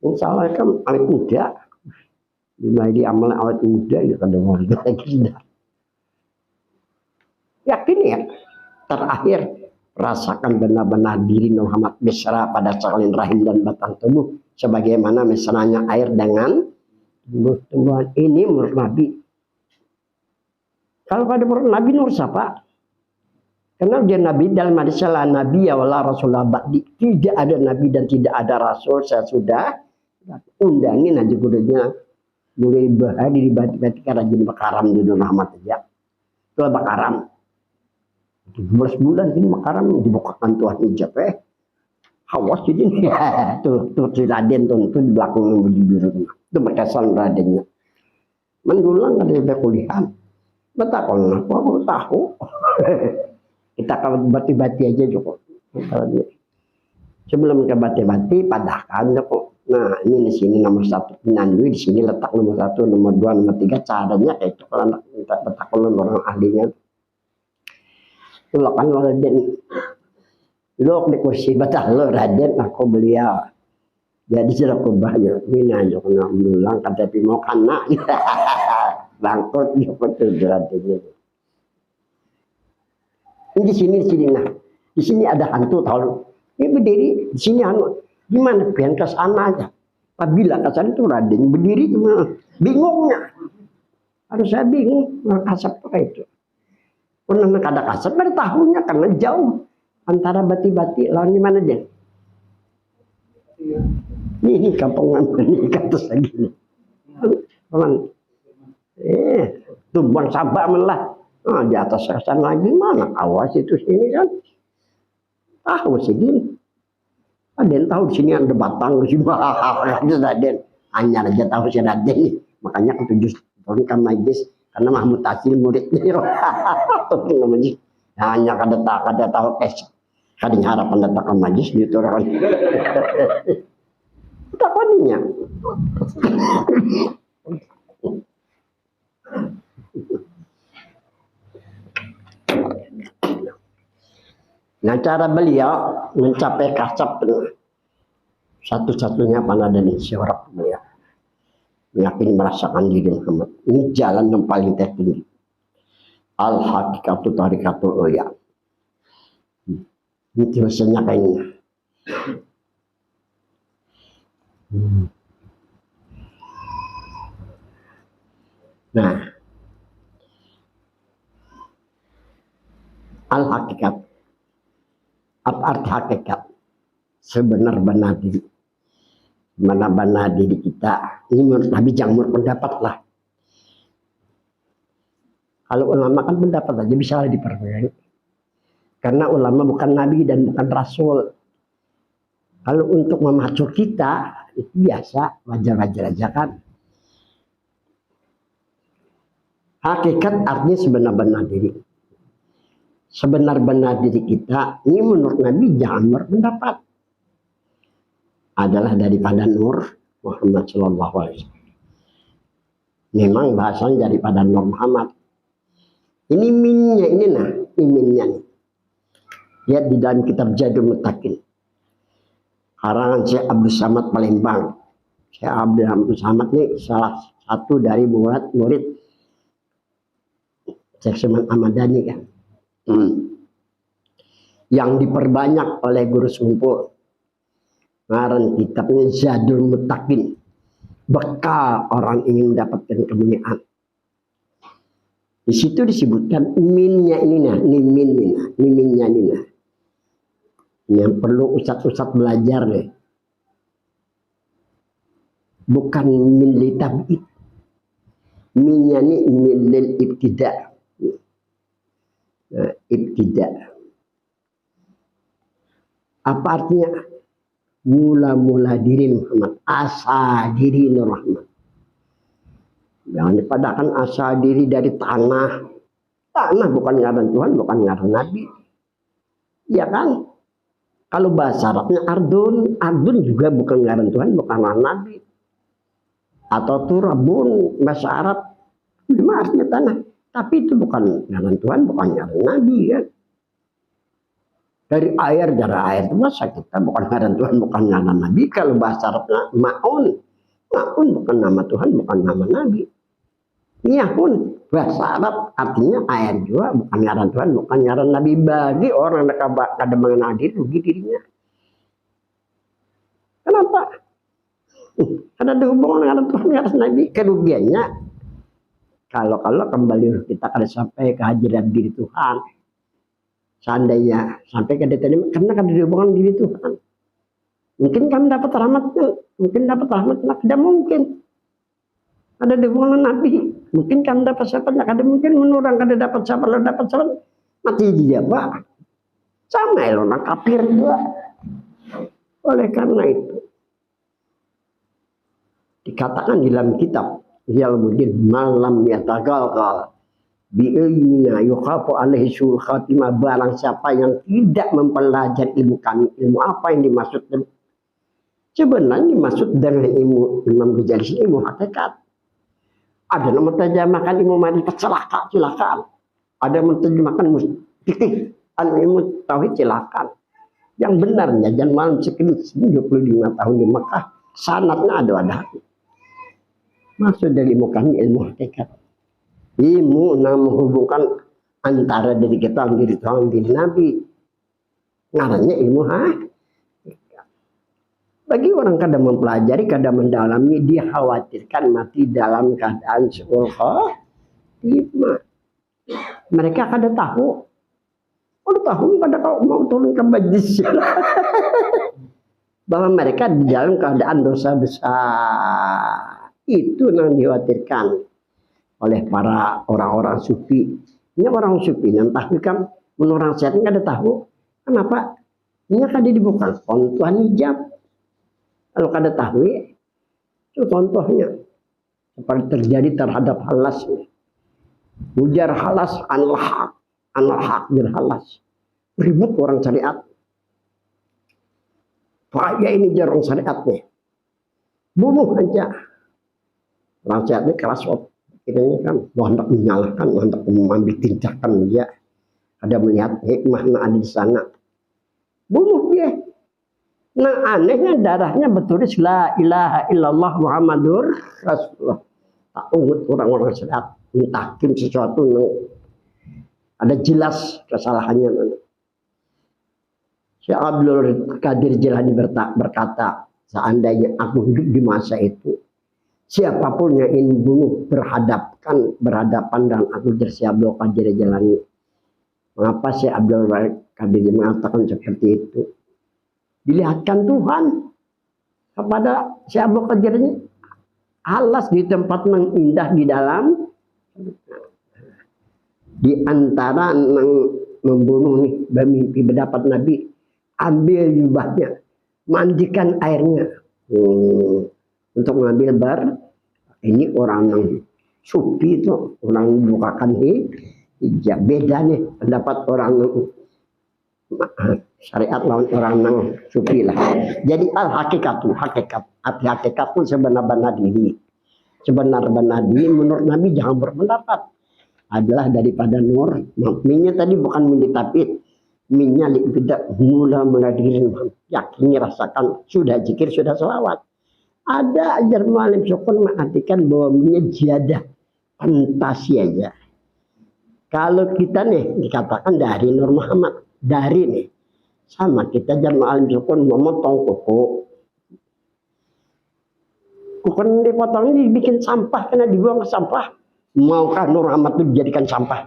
insya Allah kan awet muda, dimulai di amal awet muda ya kada mau kita yakin ya. Terakhir rasakan benar-benar diri Nur Muhammad mesra pada salin rahim dan batang tubuh sebagaimana mesranya air dengan tumbuh-tumbuhan. Ini menurut Nabi. Kalau pada menurut Nabi nur siapa? Karena dia Nabi dalam hadis la Nabi ya wala Rasulullah ba'di, tidak ada Nabi dan tidak ada Rasul saya sudah undangin aja kudanya mulai bahadi di bati-bati karena jadi makaram di Nur Muhammad aja. Itu makaram. 12 bulan ini makaram dibukakan Tuhan hijab Hawas jadi ya tuh si Raden tuh di belakang yang biru itu berkesan Radennya. Mendulang ada yang kuliah. Betakon aku tahu. Kita kalau bati-bati aja cukup. Sebelum ke bati-bati padahkan kok. Nah ini di sini nomor 1 pinandui, di sini letak nomor 1, nomor 2, nomor 3 caranya kayak itu kalau anak minta betakon orang ahlinya. Tulakan Raden. Lok di kursi batah lo Raden aku beliau. Jadi sudah kubahnya. Ini aja kena mendulang kata mau kena. Bangkot dia betul Raden. Ini di sini nah. Di sini ada hantu tahu. Ini berdiri di sini anu. Gimana pian ke sana aja. Apabila ke sana itu Raden berdiri gimana? Bingungnya. Harus saya bingung kasap apa itu. Pernah kada kasap pada tahunnya karena jauh antara bati-bati lawan di mana dia? Ini kampungan ini katus lagi nih. Teman. Tumbang sabak malah. Nah, di atas sana lagi mana? Awas itu sini kan. Tahu sini. Ada yang tahu di sini ada batang di sini. Ada Raden. Hanya aja tahu si Raden. Makanya ketujuh turunkan majlis karena Mahmud Tasil muridnya. Hanya kada tahu kadang harapan datang majlis gitu orang. Takoninya. Nah cara beliau mencapai kasab satu-satunya panada di syorok beliau meyakini merasakan diri Muhammad. Ini jalan yang paling tertinggi. Al hakikatu tarikatul ulya. Ini tulisannya kayaknya. Nah, al hakikat. Apa arti hakikat? Sebenar-benar diri. Benar-benar diri kita. Ini menurut Nabi Jamur pendapat lah. Kalau ulama kan pendapat aja bisa dipercayai. Karena ulama bukan Nabi dan bukan Rasul. Kalau untuk memacu kita, itu biasa, wajar-wajar aja kan. Hakikat artinya sebenar-benar diri. sebenar-benar diri kita, ini menurut Nabi jangan berpendapat, adalah daripada Nur Muhammad Sallallahu Alaihi Wasallam. Memang bahasanya daripada Nur Muhammad. Ini minnya ini nah, ini minnya nih. Lihat di dalam kitab Zadul Muttaqin, karangan Syekh Abdul Samad Palembang. Syekh Abdul Samad ini salah satu dari murid Syekh Suman Ahmadani kan. Yang diperbanyak oleh guru Sumpul. Ngaran kitabnya Zadul Muttaqin. Bekal orang ingin mendapatkan kemuliaan. Di situ disebutkan minnya ini nah, minnya ini nah. Yang perlu ustadz belajar nih. Bukan min li tab'id. Minnya ini min lil ibtida'. Nah, ibtida'. Apa artinya? Mula-mula diri Muhammad, asa diri Nur Rahmat. Jangan dipadakan asa diri dari tanah. Tanah bukan ngaran Tuhan, bukan ngaran Nabi. Iya kan? Kalau bahasa Arabnya ardun, ardun juga bukan ngaran Tuhan, bukan ngaran Nabi. Atau turabun, bahasa Arab, memang artinya tanah. Tapi itu bukan ngaran Tuhan, bukan ngaran Nabi kan? Dari air, darah air itu masa kita bukan ngaran Tuhan, bukan ngaran Nabi. Kalau bahasa Arabnya ma'un, ma'un bukan nama Tuhan, bukan nama Nabi. Miyahun, bahasa Arab artinya air juga, bukan ngaran Tuhan, bukan ngaran Nabi. Bagi orang yang kadang mengenal diri, rugi dirinya. Kenapa? Karena ada hubungan dengan Tuhan, ngaran Nabi. Kerugiannya, kalau kembali kita kada sampai kehadiran diri Tuhan. Seandainya sampai ke detail, karena kan ada hubungan diri Tuhan. Mungkin kami dapat rahmatnya, tidak mungkin. Ada hubungan Nabi, mungkin kami dapat syafaat, ada mungkin menurang kada dapat syafaat, mati dia Pak. Sama orang kafir juga. Oleh karena itu, dikatakan di dalam kitab Yalmudin malam yatagalgal bi'ilmina yukhafu alaihi sul khatimah, barang siapa yang tidak mempelajari ilmu kami, ilmu apa yang dimaksud sebenarnya dimaksud dari ilmu Imam Ghazali ilmu hakikat. Ada yang menerjemahkan ilmu marifat silakan, ada yang menerjemahkan fikih ilmu tauhid silakan. Yang benarnya jangan malam sekitar 25 tahun di Mekah sanadnya ada. Maksud dari ilmu kami ilmu hakikat. Ilmu yang menghubungkan antara diri kita dan diri Tuhan, diri Nabi. Ngarannya ilmu Bagi orang kadang mempelajari, kadang mendalami, dia khawatirkan mati dalam keadaan seul khatimah. Mereka kadang tahu. Kalau tahu kadang kalau mau turun ke majlis bahwa mereka di dalam keadaan dosa besar. Itu yang dikhawatirkan oleh para orang-orang sufi. Ini orang sufi yang tahu kan menurut saya nggak ada tahu. Kenapa? Ini kan dibuka kontuan hijab. Kalau kada tahu itu contohnya seperti terjadi terhadap halas. Ujar halas anal-haq halas. Ribut orang syariat. Bahaya ini jarang syariatnya. Bunuh aja. Orang syariat ini keras ini kan hendak menyalahkan, hendak mengambil tindakan dia. Ada melihat hikmah yang ada di sana. Bunuh dia. Nah anehnya darahnya bertulis la ilaha illallah Muhammadur Rasulullah. Tak ungut orang-orang syariat mentahkim sesuatu yang ada jelas kesalahannya. Syekh Abdul Qadir Jilani berkata, seandainya aku hidup di masa itu, siapapun yang ingin bunuh berhadapan dengan aku Syekh Abdul Qadir Jilani. Mengapa Syekh Abdul Qadir mengatakan seperti itu? Dilihatkan Tuhan kepada Syekh Abdul Qadir ini alas di tempat yang indah di dalam, di antara yang membunuh nih bermimpi berdapat Nabi, ambil jubahnya, mandikan airnya untuk mengambil ini orang yang sufi itu orang bukakan Ya, beda nih pendapat orang syariat lawan orang nang sufi lah. Jadi hakikat pun sebenar-benar diri. Sebenar-benar diri menurut Nabi jangan berpendapat adalah daripada nur. Minnya tadi bukan min ditapit, minnya tidak mula diri, yakini rasakan sudah zikir sudah selawat. Ada ajar mu'alim syukun mengartikan bahwa minnya jiadah fantasi aja. Kalau kita nih dikatakan dari Nur Muhammad, dari nih sama kita jangan alim syukun memotong kuku dipotong dibikin sampah karena dibuang ke sampah. Maukah Nur Muhammad itu dijadikan sampah?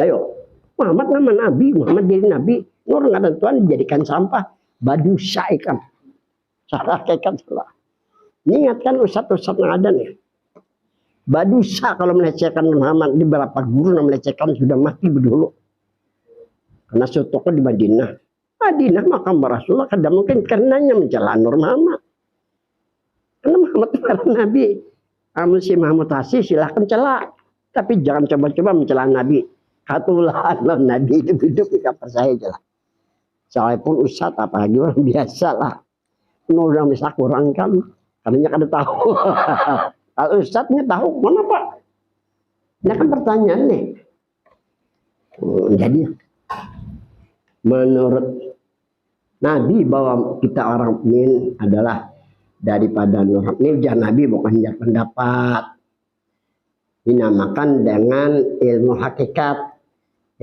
Ayo, Muhammad nama Nabi, Muhammad jadi Nabi, Nur nggak ada Tuhan dijadikan sampah. Badu syaikan, salah kekan salah. Ingatkan ustadz-ustadz yang ada nih. Badusa kalau melecehkan Muhammad, di beberapa guru yang melecehkan sudah mati dulu. Karena sutoknya di Madinah. Madinah makam Rasulullah kada mungkin karenanya mencela Nur Muhammad. Karena Muhammad itu para Nabi. Kamu si Mahmud Hasih silahkan cela. Tapi jangan coba-coba mencela Nabi. Katulah Nabi itu hidup di kamar saya jelas. Saya pun ustadz apalagi orang biasa lah. Nur yang bisa kurang kan. Karena kada tahu. Kalau ustadznya tahu, mana Pak? Ini kan pertanyaan nih. Jadi, menurut Nabi bahwa kita orang mukmin adalah daripada nur. Ini ujian Nabi bukan ujian pendapat. Dinamakan dengan ilmu hakikat.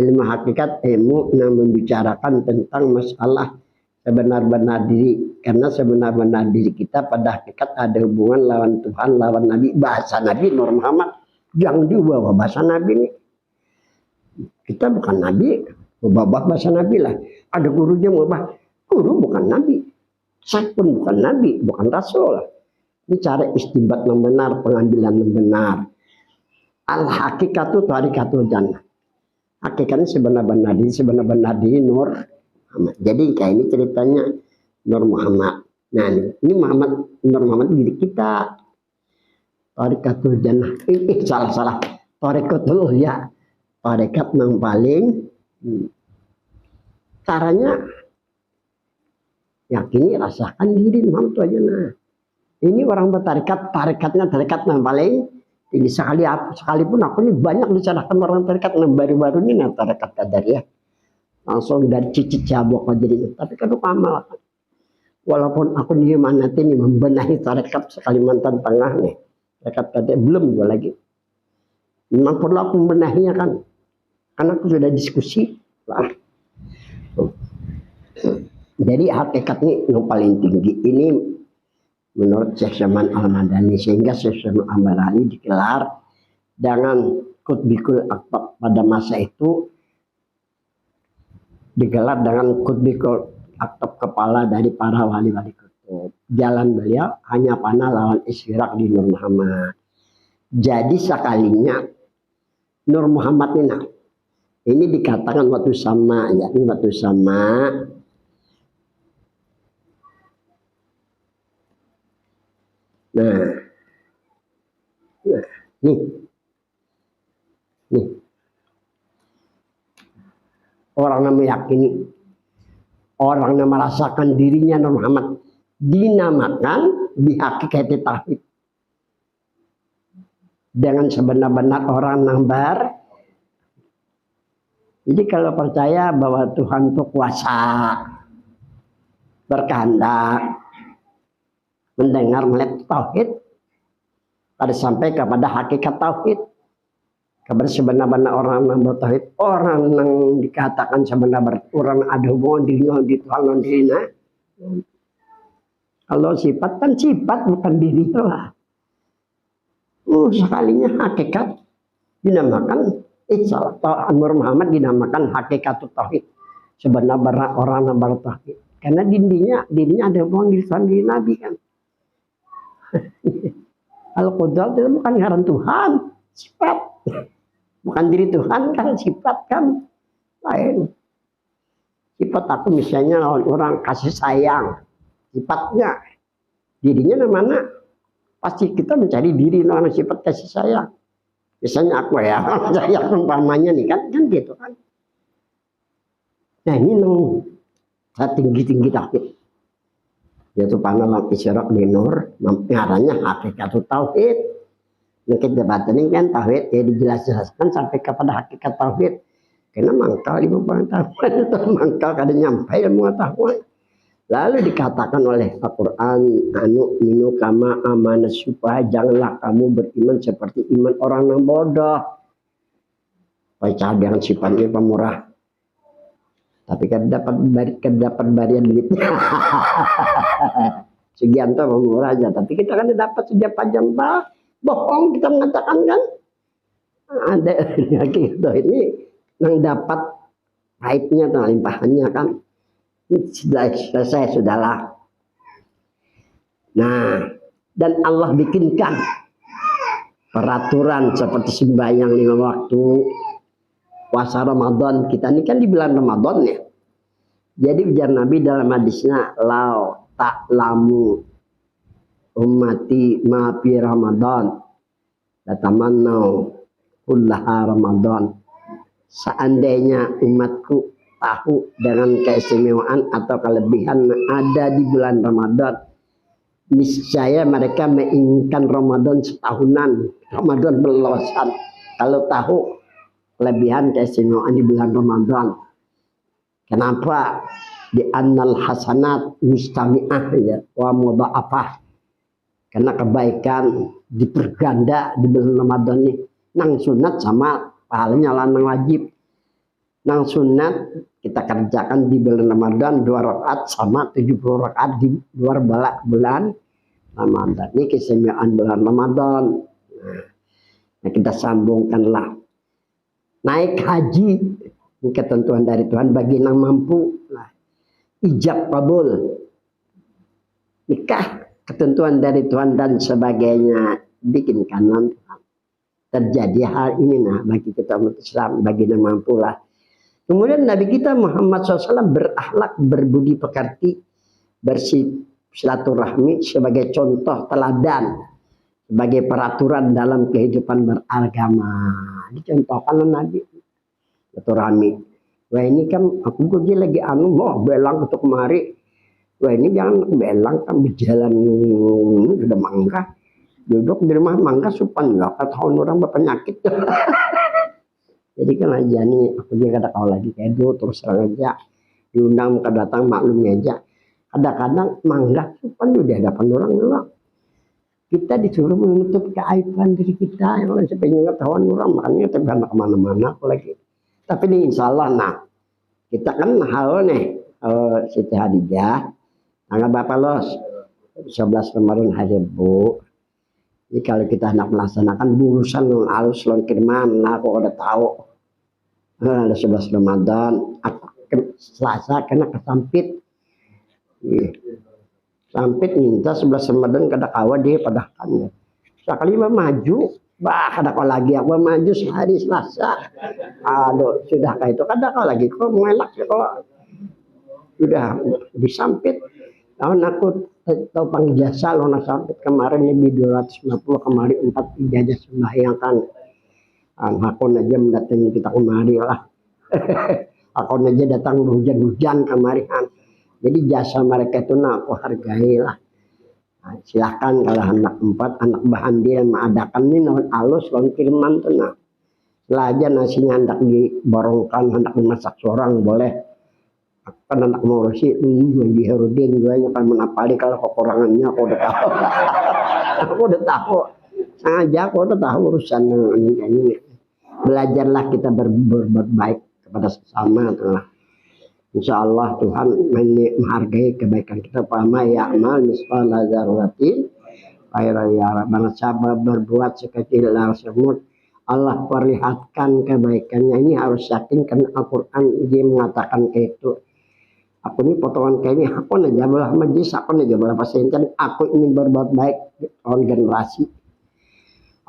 Ilmu hakikat ilmu yang membicarakan tentang masalah sebenar-benar diri. Karena sebenar-benar diri kita pada hakikat ada hubungan lawan Tuhan, lawan Nabi. Bahasa Nabi Nur Muhammad jangan diubah bahasa Nabi ini. Kita bukan Nabi, ubah bahasa Nabi lah. Ada gurunya mau ubah, guru bukan Nabi. Saya pun bukan Nabi, bukan Rasul. Ini cara istinbat yang benar, pengambilan yang benar. Al-hakikatu tarikatul jannah. Hakikatnya sebenar-benar diri Nur Muhammad. Jadi kayak ini ceritanya Nur Muhammad. Nah ini Nur Muhammad diri kita. Tarikatul jannah. Salah. Tarikatul ya. Tarikat yang paling caranya yakini rasakan diri Muhammad itu aja. Nah ini orang bertarikat, tarikatnya yang paling tinggi sekalipun aku ini banyak dicerahkan orang tarikat yang baru-baru ini nah tarikat Qadariyah. Langsung dari cicit jabok aja jadi. Tapi kan aku amal kan. Walaupun aku di mana ini membenahi tarekat Kalimantan Tengah nih. Tarekat Qadariyah belum juga lagi. Memang perlu aku membenahinya kan. Karena aku sudah diskusi lah. Jadi hakikat ini yang paling tinggi. Ini menurut Syekh Zaman Al-Madani. Sehingga Syekh Zaman Al-Madani dikelar dengan Qutbikul Akbar pada masa itu. Digelar dengan Qutbikul Aktab kepala dari para wali-wali kutub. Jalan beliau hanya panah lawan isfirak di Nur Muhammad. Jadi sekalinya Nur Muhammad ini dikatakan waktu sama ya, ini waktu sama. Nah nih. Orang yang meyakini, orang yang merasakan dirinya Nur Muhammad dinamakan bihakikat tauhid. Dengan sebenar-benar orang nambar. Jadi kalau percaya bahwa Tuhan itu kuasa, berkehendak, mendengar melihat tauhid, pada sampai kepada hakikat tauhid. Kepada sebenar-benar orang yang bertauhid, orang yang dikatakan sebenar-benar orang ada hubungan dirinya di Tuhan dan dirinya. Kalau sifat kan sifat bukan diri lah. Sekalinya hakikat dinamakan Nur Muhammad dinamakan hakikat tauhid. Sebenar-benar orang yang bertauhid. Karena dirinya ada hubungan diri Tuhan diri Nabi kan. Al-Qudrat itu bukan ngaran Tuhan, sifat. Bukan diri Tuhan kan sifat kan lain. Sifat aku misalnya orang kasih sayang, sifatnya dirinya mana? Pasti kita mencari diri orang sifat kasih sayang. Misalnya aku ya, saya umpamanya nih kan gitu kan. Nah ini nang tinggi-tinggi tauhid. Yaitu panalang isyarak binur, ngaranya hakikat tauhid. Nah kita baca ini kan tauhid ya dijelaskan sampai kepada hakikat tauhid. Karena mangkal 50 tahun itu mangkal kada nyampe ilmu pengetahuan. Lalu dikatakan oleh Al-Quran, anu minu kama amanah supaya janganlah kamu beriman seperti iman orang yang bodoh. Baca dengan sifatnya pemurah. Tapi kan dapat barian duitnya. Sekian tuh pemurah aja. Tapi kita kan dapat sejak pajam pak. Bohong kita mengatakan kan. Ada gitu ini yang dapat baiknya atau limpahannya kan. Sudah selesai sudahlah. Nah, dan Allah bikinkan peraturan seperti sembahyang 5 waktu, puasa Ramadan. Kita ini kan di bulan Ramadan ya. Jadi ujar Nabi dalam hadisnya, lau ta'lamu ummati ma fi Ramadan, latamannau kullaha Ramadan. Seandainya umatku tahu dengan keistimewaan atau kelebihan ada di bulan Ramadan, niscaya mereka menginginkan Ramadan setahunan, Ramadan berlawasan. Kalau tahu kelebihan keistimewaan di bulan Ramadan. Kenapa? Di annal hasanat mustami'ah ya, wa mudha'afah. Karena kebaikan diperganda di bulan Ramadan ini. Nang sunat sama pahalanya lanang wajib. Nang sunat kita kerjakan di bulan Ramadan 2 rakaat sama 70 rakaat di luar bulan Ramadan. Ini keistimewaan bulan Ramadan. Nah, kita sambungkanlah. Naik haji, ini ketentuan dari Tuhan bagi yang mampu. Nah, ijab kabul. Nikah, ketentuan dari Tuhan dan sebagainya. Bikin kanan Tuhan. Terjadi hal ini nah bagi kita umat Islam, bagi yang mampu lah. Kemudian Nabi kita Muhammad SAW berakhlak, berbudi pekerti, bersilaturahmi sebagai contoh teladan, sebagai peraturan dalam kehidupan beragama. Dicontohkan Nabi silaturahmi. Wah ini kan aku lagi mau belang untuk kemari. Wah ini jangan belang kan berjalan sudah mangga. Duduk di rumah mangga supan nggak tahun orang berpenyakit. Jadi kan aja nih, aku juga kata kau lagi kayak dulu terus aja diundang kedatang maklumnya aja. Kadang-kadang mangga supan udah hadapan orang juga. Kita disuruh menutup keaiban diri kita, yang sebenarnya ketahuan orang makanya kita nggak kemana-mana aku lagi. Tapi ini insya Allah, nah kita kan hal nih, Siti Hadijah, tanggal berapa los? 11 Ramadan hari Bu. Jadi kalau kita hendak melaksanakan burusan halus lon kiriman, nah aku udah tahu. Ada 11 Ramadan, Selasa kena kesampit. Sampit minta 11 Ramadan kada kawa dia padahkan. Sekali maju, bah kada kau lagi aku maju sehari Selasa. Aduh, sudah kayak itu kada kau lagi kok mengelak ya kok. Sudah disampit. Tahun aku tahu panggil jasa lona sampit kemarin lebih 250 kemarin 4 ijazah sembahyang kan. Aku aja mendatangi kita kemari lah. Aku aja datang hujan-hujan kemarin. Jadi jasa mereka itu aku hargai lah. Nah, silahkan kalau anak 4 anak bahan dia yang mengadakan ini non alus non kiriman tuh nah. Selaja nasinya hendak diborongkan hendak dimasak seorang boleh. Kan anak ngurusi di Herudin gue akan menapali kalau kekurangannya aku udah tahu. Aku udah tahu. Sengaja aku udah tahu urusan ini. Belajarlah kita berbuat baik kepada sesama telah. Insya Allah Tuhan menghargai kebaikan kita. Pama ya'mal misqala dzarratin khairan yara. Bangsa sabar berbuat sekecil semut. Allah perlihatkan kebaikannya. Ini harus yakin karena Al-Quran dia mengatakan kayak itu. Aku ini potongan kayak ini. Aku aja belah majlis. Aku aja belah pasien. Aku ingin berbuat baik tahun generasi.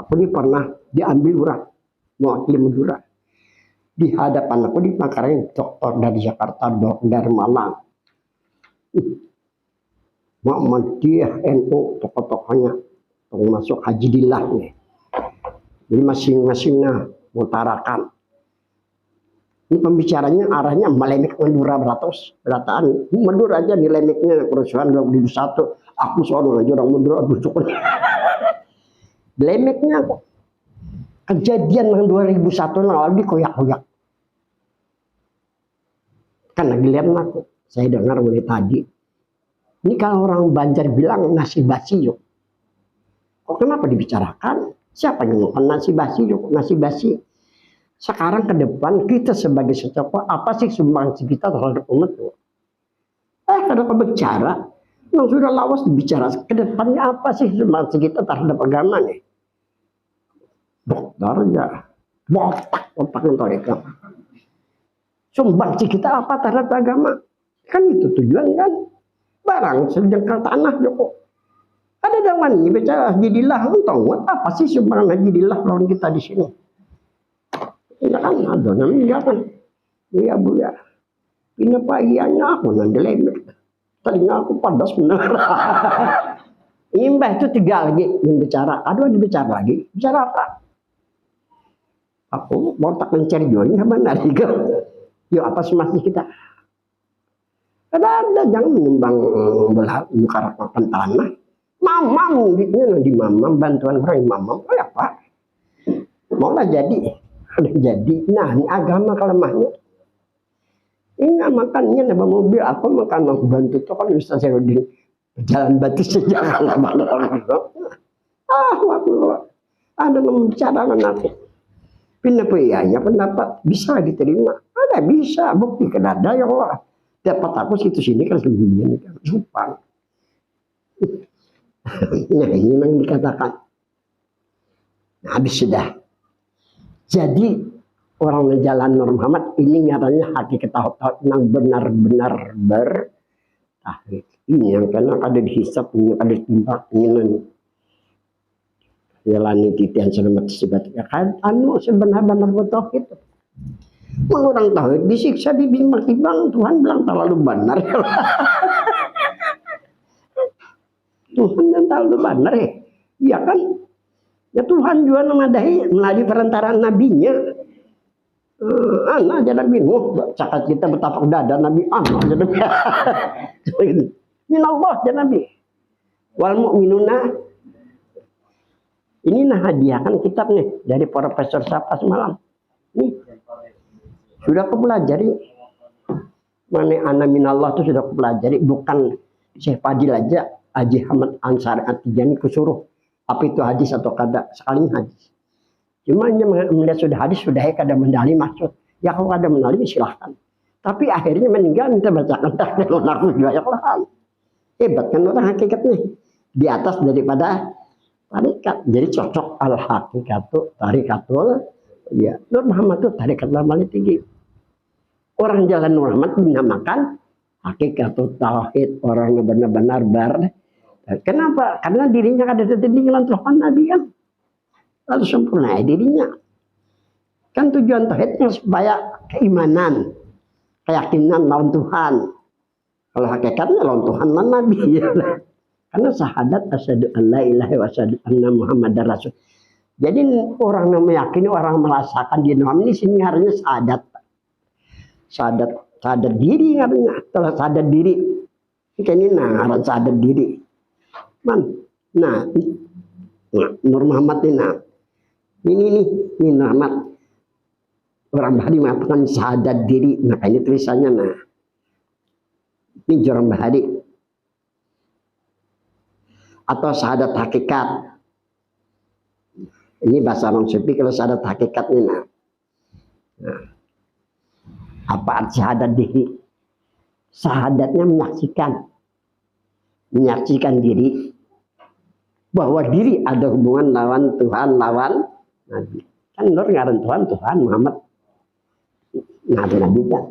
Aku ini pernah diambil orang mewakili Madura di hadapan aku di Makassar, dokter dari Jakarta, dokter dari Malang, Muhammadiyah NU tokoh-tokohnya termasuk Haji Dillah nih. Jadi masing-masingnya mengutarakan. Ini pembicaranya arahnya melemek Madura berataan. Madura aja dilemeknya kerusuhan 2001. Aku seorang aja orang Madura, aku cukup. Lemeknya kok. Kejadian yang 2001 awal dikoyak-koyak. Kan lagi lihat aku. Saya dengar mulai tadi. Ini kalau orang Banjar bilang nasi basi yuk. Kok kenapa dibicarakan? Siapa yang makan nasi basi yuk? Nasi basi. Sekarang ke depan kita sebagai setokoh apa sih sumbangsi kita terhadap umat? Kalau bicara, yang sudah lawas bicara ke depannya apa sih sumbangsi kita terhadap agama nih? Dokter ya, botak mereka. Sumbangsi kita apa terhadap agama? Kan itu tujuan kan? Barang sejengkal tanah Joko. Ada zaman ini bicara jadilah untung apa sih sumbangan jadilah lawan kita di sini? Ya kan ada namanya kan. Iya Bu ya. Ini pagiannya aku nanti lemek. Tadinya aku padas benar. Imbah itu 3 lagi yang bicara. Aduh dibicara lagi. Bicara apa? Aku mau tak mencari join sama nariga. Yuk apa semasi kita? Ada jangan menyumbang belah muka makan tanah. Mamam gitu di mamam bantuan orang mamam. Oh ya Pak. Maulah jadi. Ada jadi. Nah ini agama kelemahnya. Ini makannya nambah mobil. Apa makan mau bantu itu kan bisa saya di jalan batu sejak lama. Waktu ada membicarakan aku. Pindah pendapat bisa diterima. Ada bisa bukti kedada ya Allah. Dapat aku situ sini kan sebelumnya kan supang. Nah ini yang dikatakan. Nah, habis sudah. Jadi orang jalan Nur Muhammad ini nyatanya hakikat tauhid yang benar-benar bertahqiq. Ini yang karena ada dihisab, ini ada ditimbang, ini jalani titian selamat sibat. Kan anu sebenar-benar bertauhid. Orang tauhid disiksa dibimbang-timbang Tuhan bilang terlalu benar. Tuhan yang terlalu benar ya. Iya kan? Ya Tuhan juga memadahi melalui perantaraan nabinya. Anak aja Nabi Nuh, cakat kita betapa dada Nabi anak aja Nabi. Min Allah aja Nabi. Wal mu'minuna. Ini nah hadiahkan kitab nih dari Profesor siapa semalam. Nih. Sudah aku pelajari. Mana ana minallah itu sudah aku pelajari. Bukan Syekh Fadil aja. Haji Ahmad Ansari At-Tijani kusuruh. Apa itu hadis atau kada? Sekali hadis. Cuma melihat sudah hadis, sudah kada mendali maksud. Ya kalau ada mendali silahkan. Tapi akhirnya meninggal minta bacakan takdir aku juga ya Allah. Hebat kan orang hakikatnya. Di atas daripada tarikat. Jadi cocok al-hakikatu tarikatul. Ya, Nur Muhammad itu tarikat paling tinggi. Orang jalan Nur Muhammad dinamakan hakikatul tauhid. Orang benar-benar kenapa? Karena dirinya ada ketinggalan Tuhan Nabi kan. Lalu sempurna dirinya. Kan tujuan tauhidnya supaya keimanan, keyakinan lawan Tuhan. Kalau hakikatnya lawan Tuhan dan Nabi. Ya. Karena syahadat asyhadu an la ilaha wa asyhadu anna Muhammadar Rasul. Jadi orang yang meyakini, orang merasakan di dalam ini sini harusnya sadar diri harusnya. Kalau sadar diri, ini harus sadar diri. Nah, Nur Muhammad ini Muhammad orang Bahari mengatakan sadar diri. Nah ini tulisannya ini Joran Bahari atau syahadat hakikat. Ini bahasa orang Sufi kalau syahadat hakikat ini apa arti syahadat diri? Syahadatnya menyaksikan diri bahwa diri ada hubungan lawan Tuhan, lawan Nabi. Kan Nur ngaran Tuhan Muhammad. Nabi kan.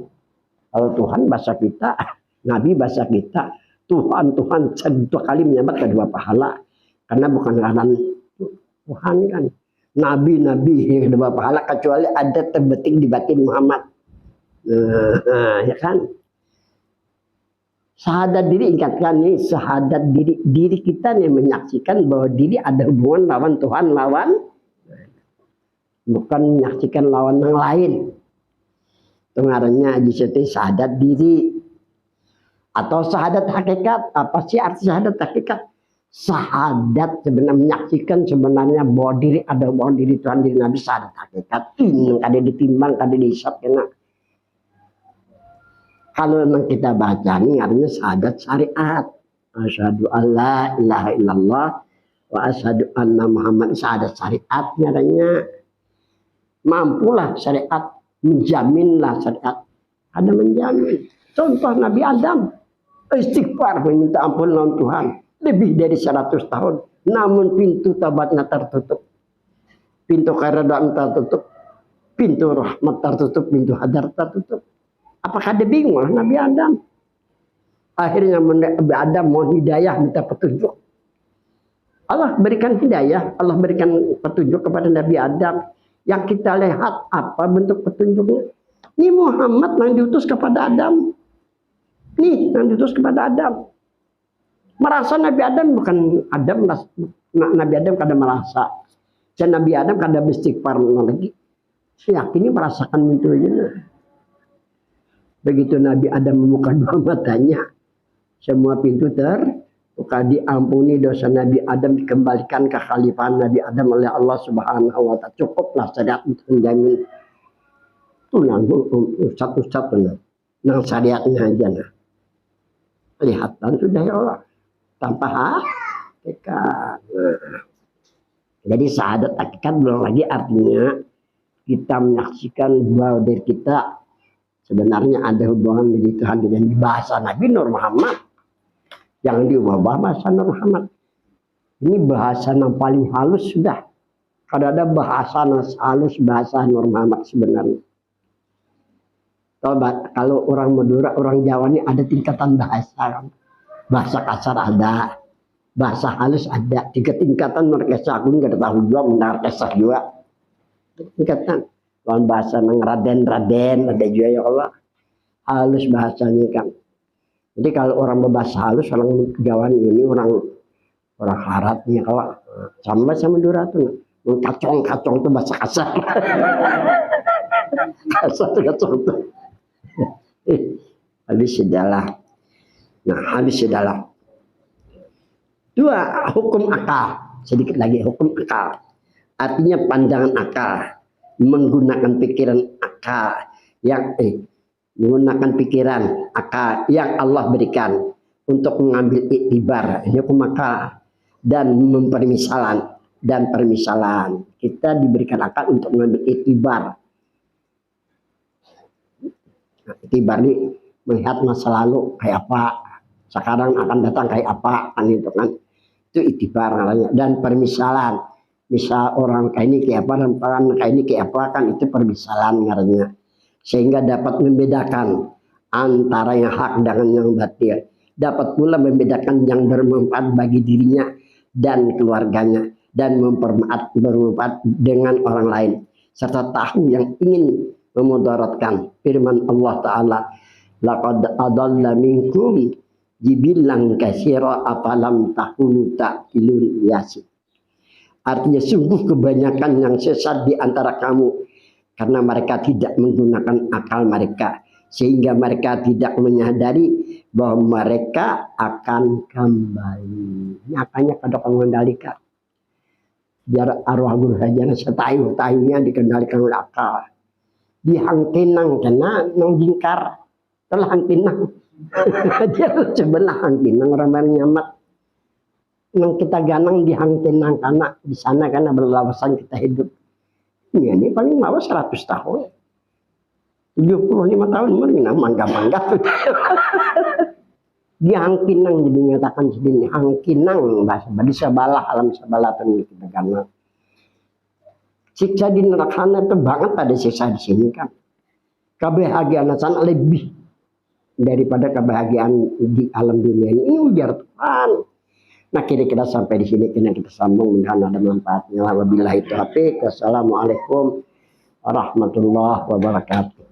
Kalau Tuhan bahasa kita, Nabi bahasa kita, Tuhan dua kali menyebut kedua pahala. Karena bukan ngaran Tuhan kan. Nabi kedua pahala kecuali ada terbetik di batin Muhammad. Ya kan? Syahadat diri, ingatkan nih, syahadat diri kita nih menyaksikan bahwa diri ada hubungan lawan Tuhan, lawan bukan menyaksikan lawan yang lain. Itu ngarannya jisati syahadat diri atau syahadat hakikat. Apa sih arti syahadat hakikat? Syahadat sebenarnya menyaksikan sebenarnya bahwa diri ada, bahwa diri Tuhan, diri Nabi. Syahadat hakikat ini kada ditimbang, kada dihisap kena. Kalau memang kita baca ini artinya syahadat syariat. Asyhadu alla ilaha illallah wa asyhadu anna Muhammad. Syahadat syariat artinya mampulah syariat, menjaminlah syariat. Ada menjamin. Contoh Nabi Adam istighfar meminta ampun lawan Tuhan lebih dari 100 tahun, namun pintu taubatnya tertutup, pintu keridhaan tertutup, pintu rahmat tertutup, pintu hadar tertutup. Apakah dia bingung Nabi Adam? Akhirnya Nabi Adam mau hidayah, minta petunjuk. Allah berikan hidayah, Allah berikan petunjuk kepada Nabi Adam. Yang kita lihat apa bentuk petunjuknya? Ini Muhammad yang diutus kepada Adam. Nih yang diutus kepada Adam. Merasa Nabi Adam bukan Adam, Nabi Adam kada merasa. Dan Nabi Adam kada beristighfar lagi. Yakini merasakan itu aja. Begitu Nabi Adam membuka dua matanya, semua pintu terbuka, diampuni dosa Nabi Adam, dikembalikan ke khalifahan Nabi Adam oleh Allah Subhanahu wa Ta'ala. Cukuplah syariat untuk menjamin. Itu satu-satu nang syariatnya aja nah. Kelihatan sudah ya Allah. Tanpa hakikat. Jadi syahadat hakikat belum lagi artinya kita menyaksikan bahwa diri kita sebenarnya ada hubungan dengan Tuhan dengan bahasa Nabi Nur Muhammad. Jangan diubah bahasa Nur Muhammad. Ini bahasa yang paling halus sudah. Kalau ada bahasa yang halus, bahasa Nur Muhammad sebenarnya. Kalau orang Madura, orang Jawa ini ada tingkatan bahasa. Bahasa kasar ada, bahasa halus ada, 3 tingkatan. Mereka aku nggak tahu juga, mendengar kisah juga. Tingkatan, lawan bahasa nang raden ada juga ya Allah. Halus bahasanya kan. Jadi kalau orang berbahasa halus, orang Jawa ini orang Haratnya kalau sama Madura tuh, kacong tuh bahasa kasar. Kasar tuh kacong tuh. Habis sedalah. Nah, habis sedalah. 2, hukum akal. Sedikit lagi hukum akal. Artinya pandangan akal, menggunakan pikiran akal yang menggunakan pikiran akal yang Allah berikan untuk mengambil iktibar, hukum akal, dan permisalan. Kita diberikan akal untuk mengambil iktibar. Nah, iktibar ini melihat masa lalu kayak apa, sekarang akan datang kayak apa, kan itu kan. Itu iktibar namanya. Dan permisalan, misal orang kayak ini kayak apa, dan orang kayak ini kayak apa, kan itu permisalan namanya. Sehingga dapat membedakan antara yang hak dengan yang batil. Dapat pula membedakan yang bermanfaat bagi dirinya dan keluarganya, dan bermanfaat dengan orang lain, serta tahu yang ingin memudaratkan. Firman Allah Ta'ala, laqad adalla minkum jibilan katsira afalam takunu ta'qilun yasin. Artinya sungguh kebanyakan yang sesat di antara kamu karena mereka tidak menggunakan akal mereka, sehingga mereka tidak menyadari bahwa mereka akan kembali. Nyatanya kada mengendalikan. Biar arwah guru hajana setayu-tayunya dikendalikan oleh akal. Dihangkinang kena nang jingkar telah hangkinang. Dia sebelah hangkinang orang nyamat. Nang kita ganang dihangkinang karena di sana karena berlawasan kita hidup. Ini paling lawas 100 tahun. 75 tahun mungkin mangga-mangga. Dia hangkinang jadi nyatakan sedini hangkinang bahasa di sebelah alam sebelah itu kita ganang. Siksa di neraka itu banget ada siksa di sini kan. Kebahagiaan sana lebih daripada kebahagiaan di alam dunia ini. Ini ujar Tuhan. Nah kira-kira sampai di sini kita sambung, mudah-mudahan ada manfaatnya. Wabillahi taufiq. Wassalamualaikum warahmatullahi wabarakatuh.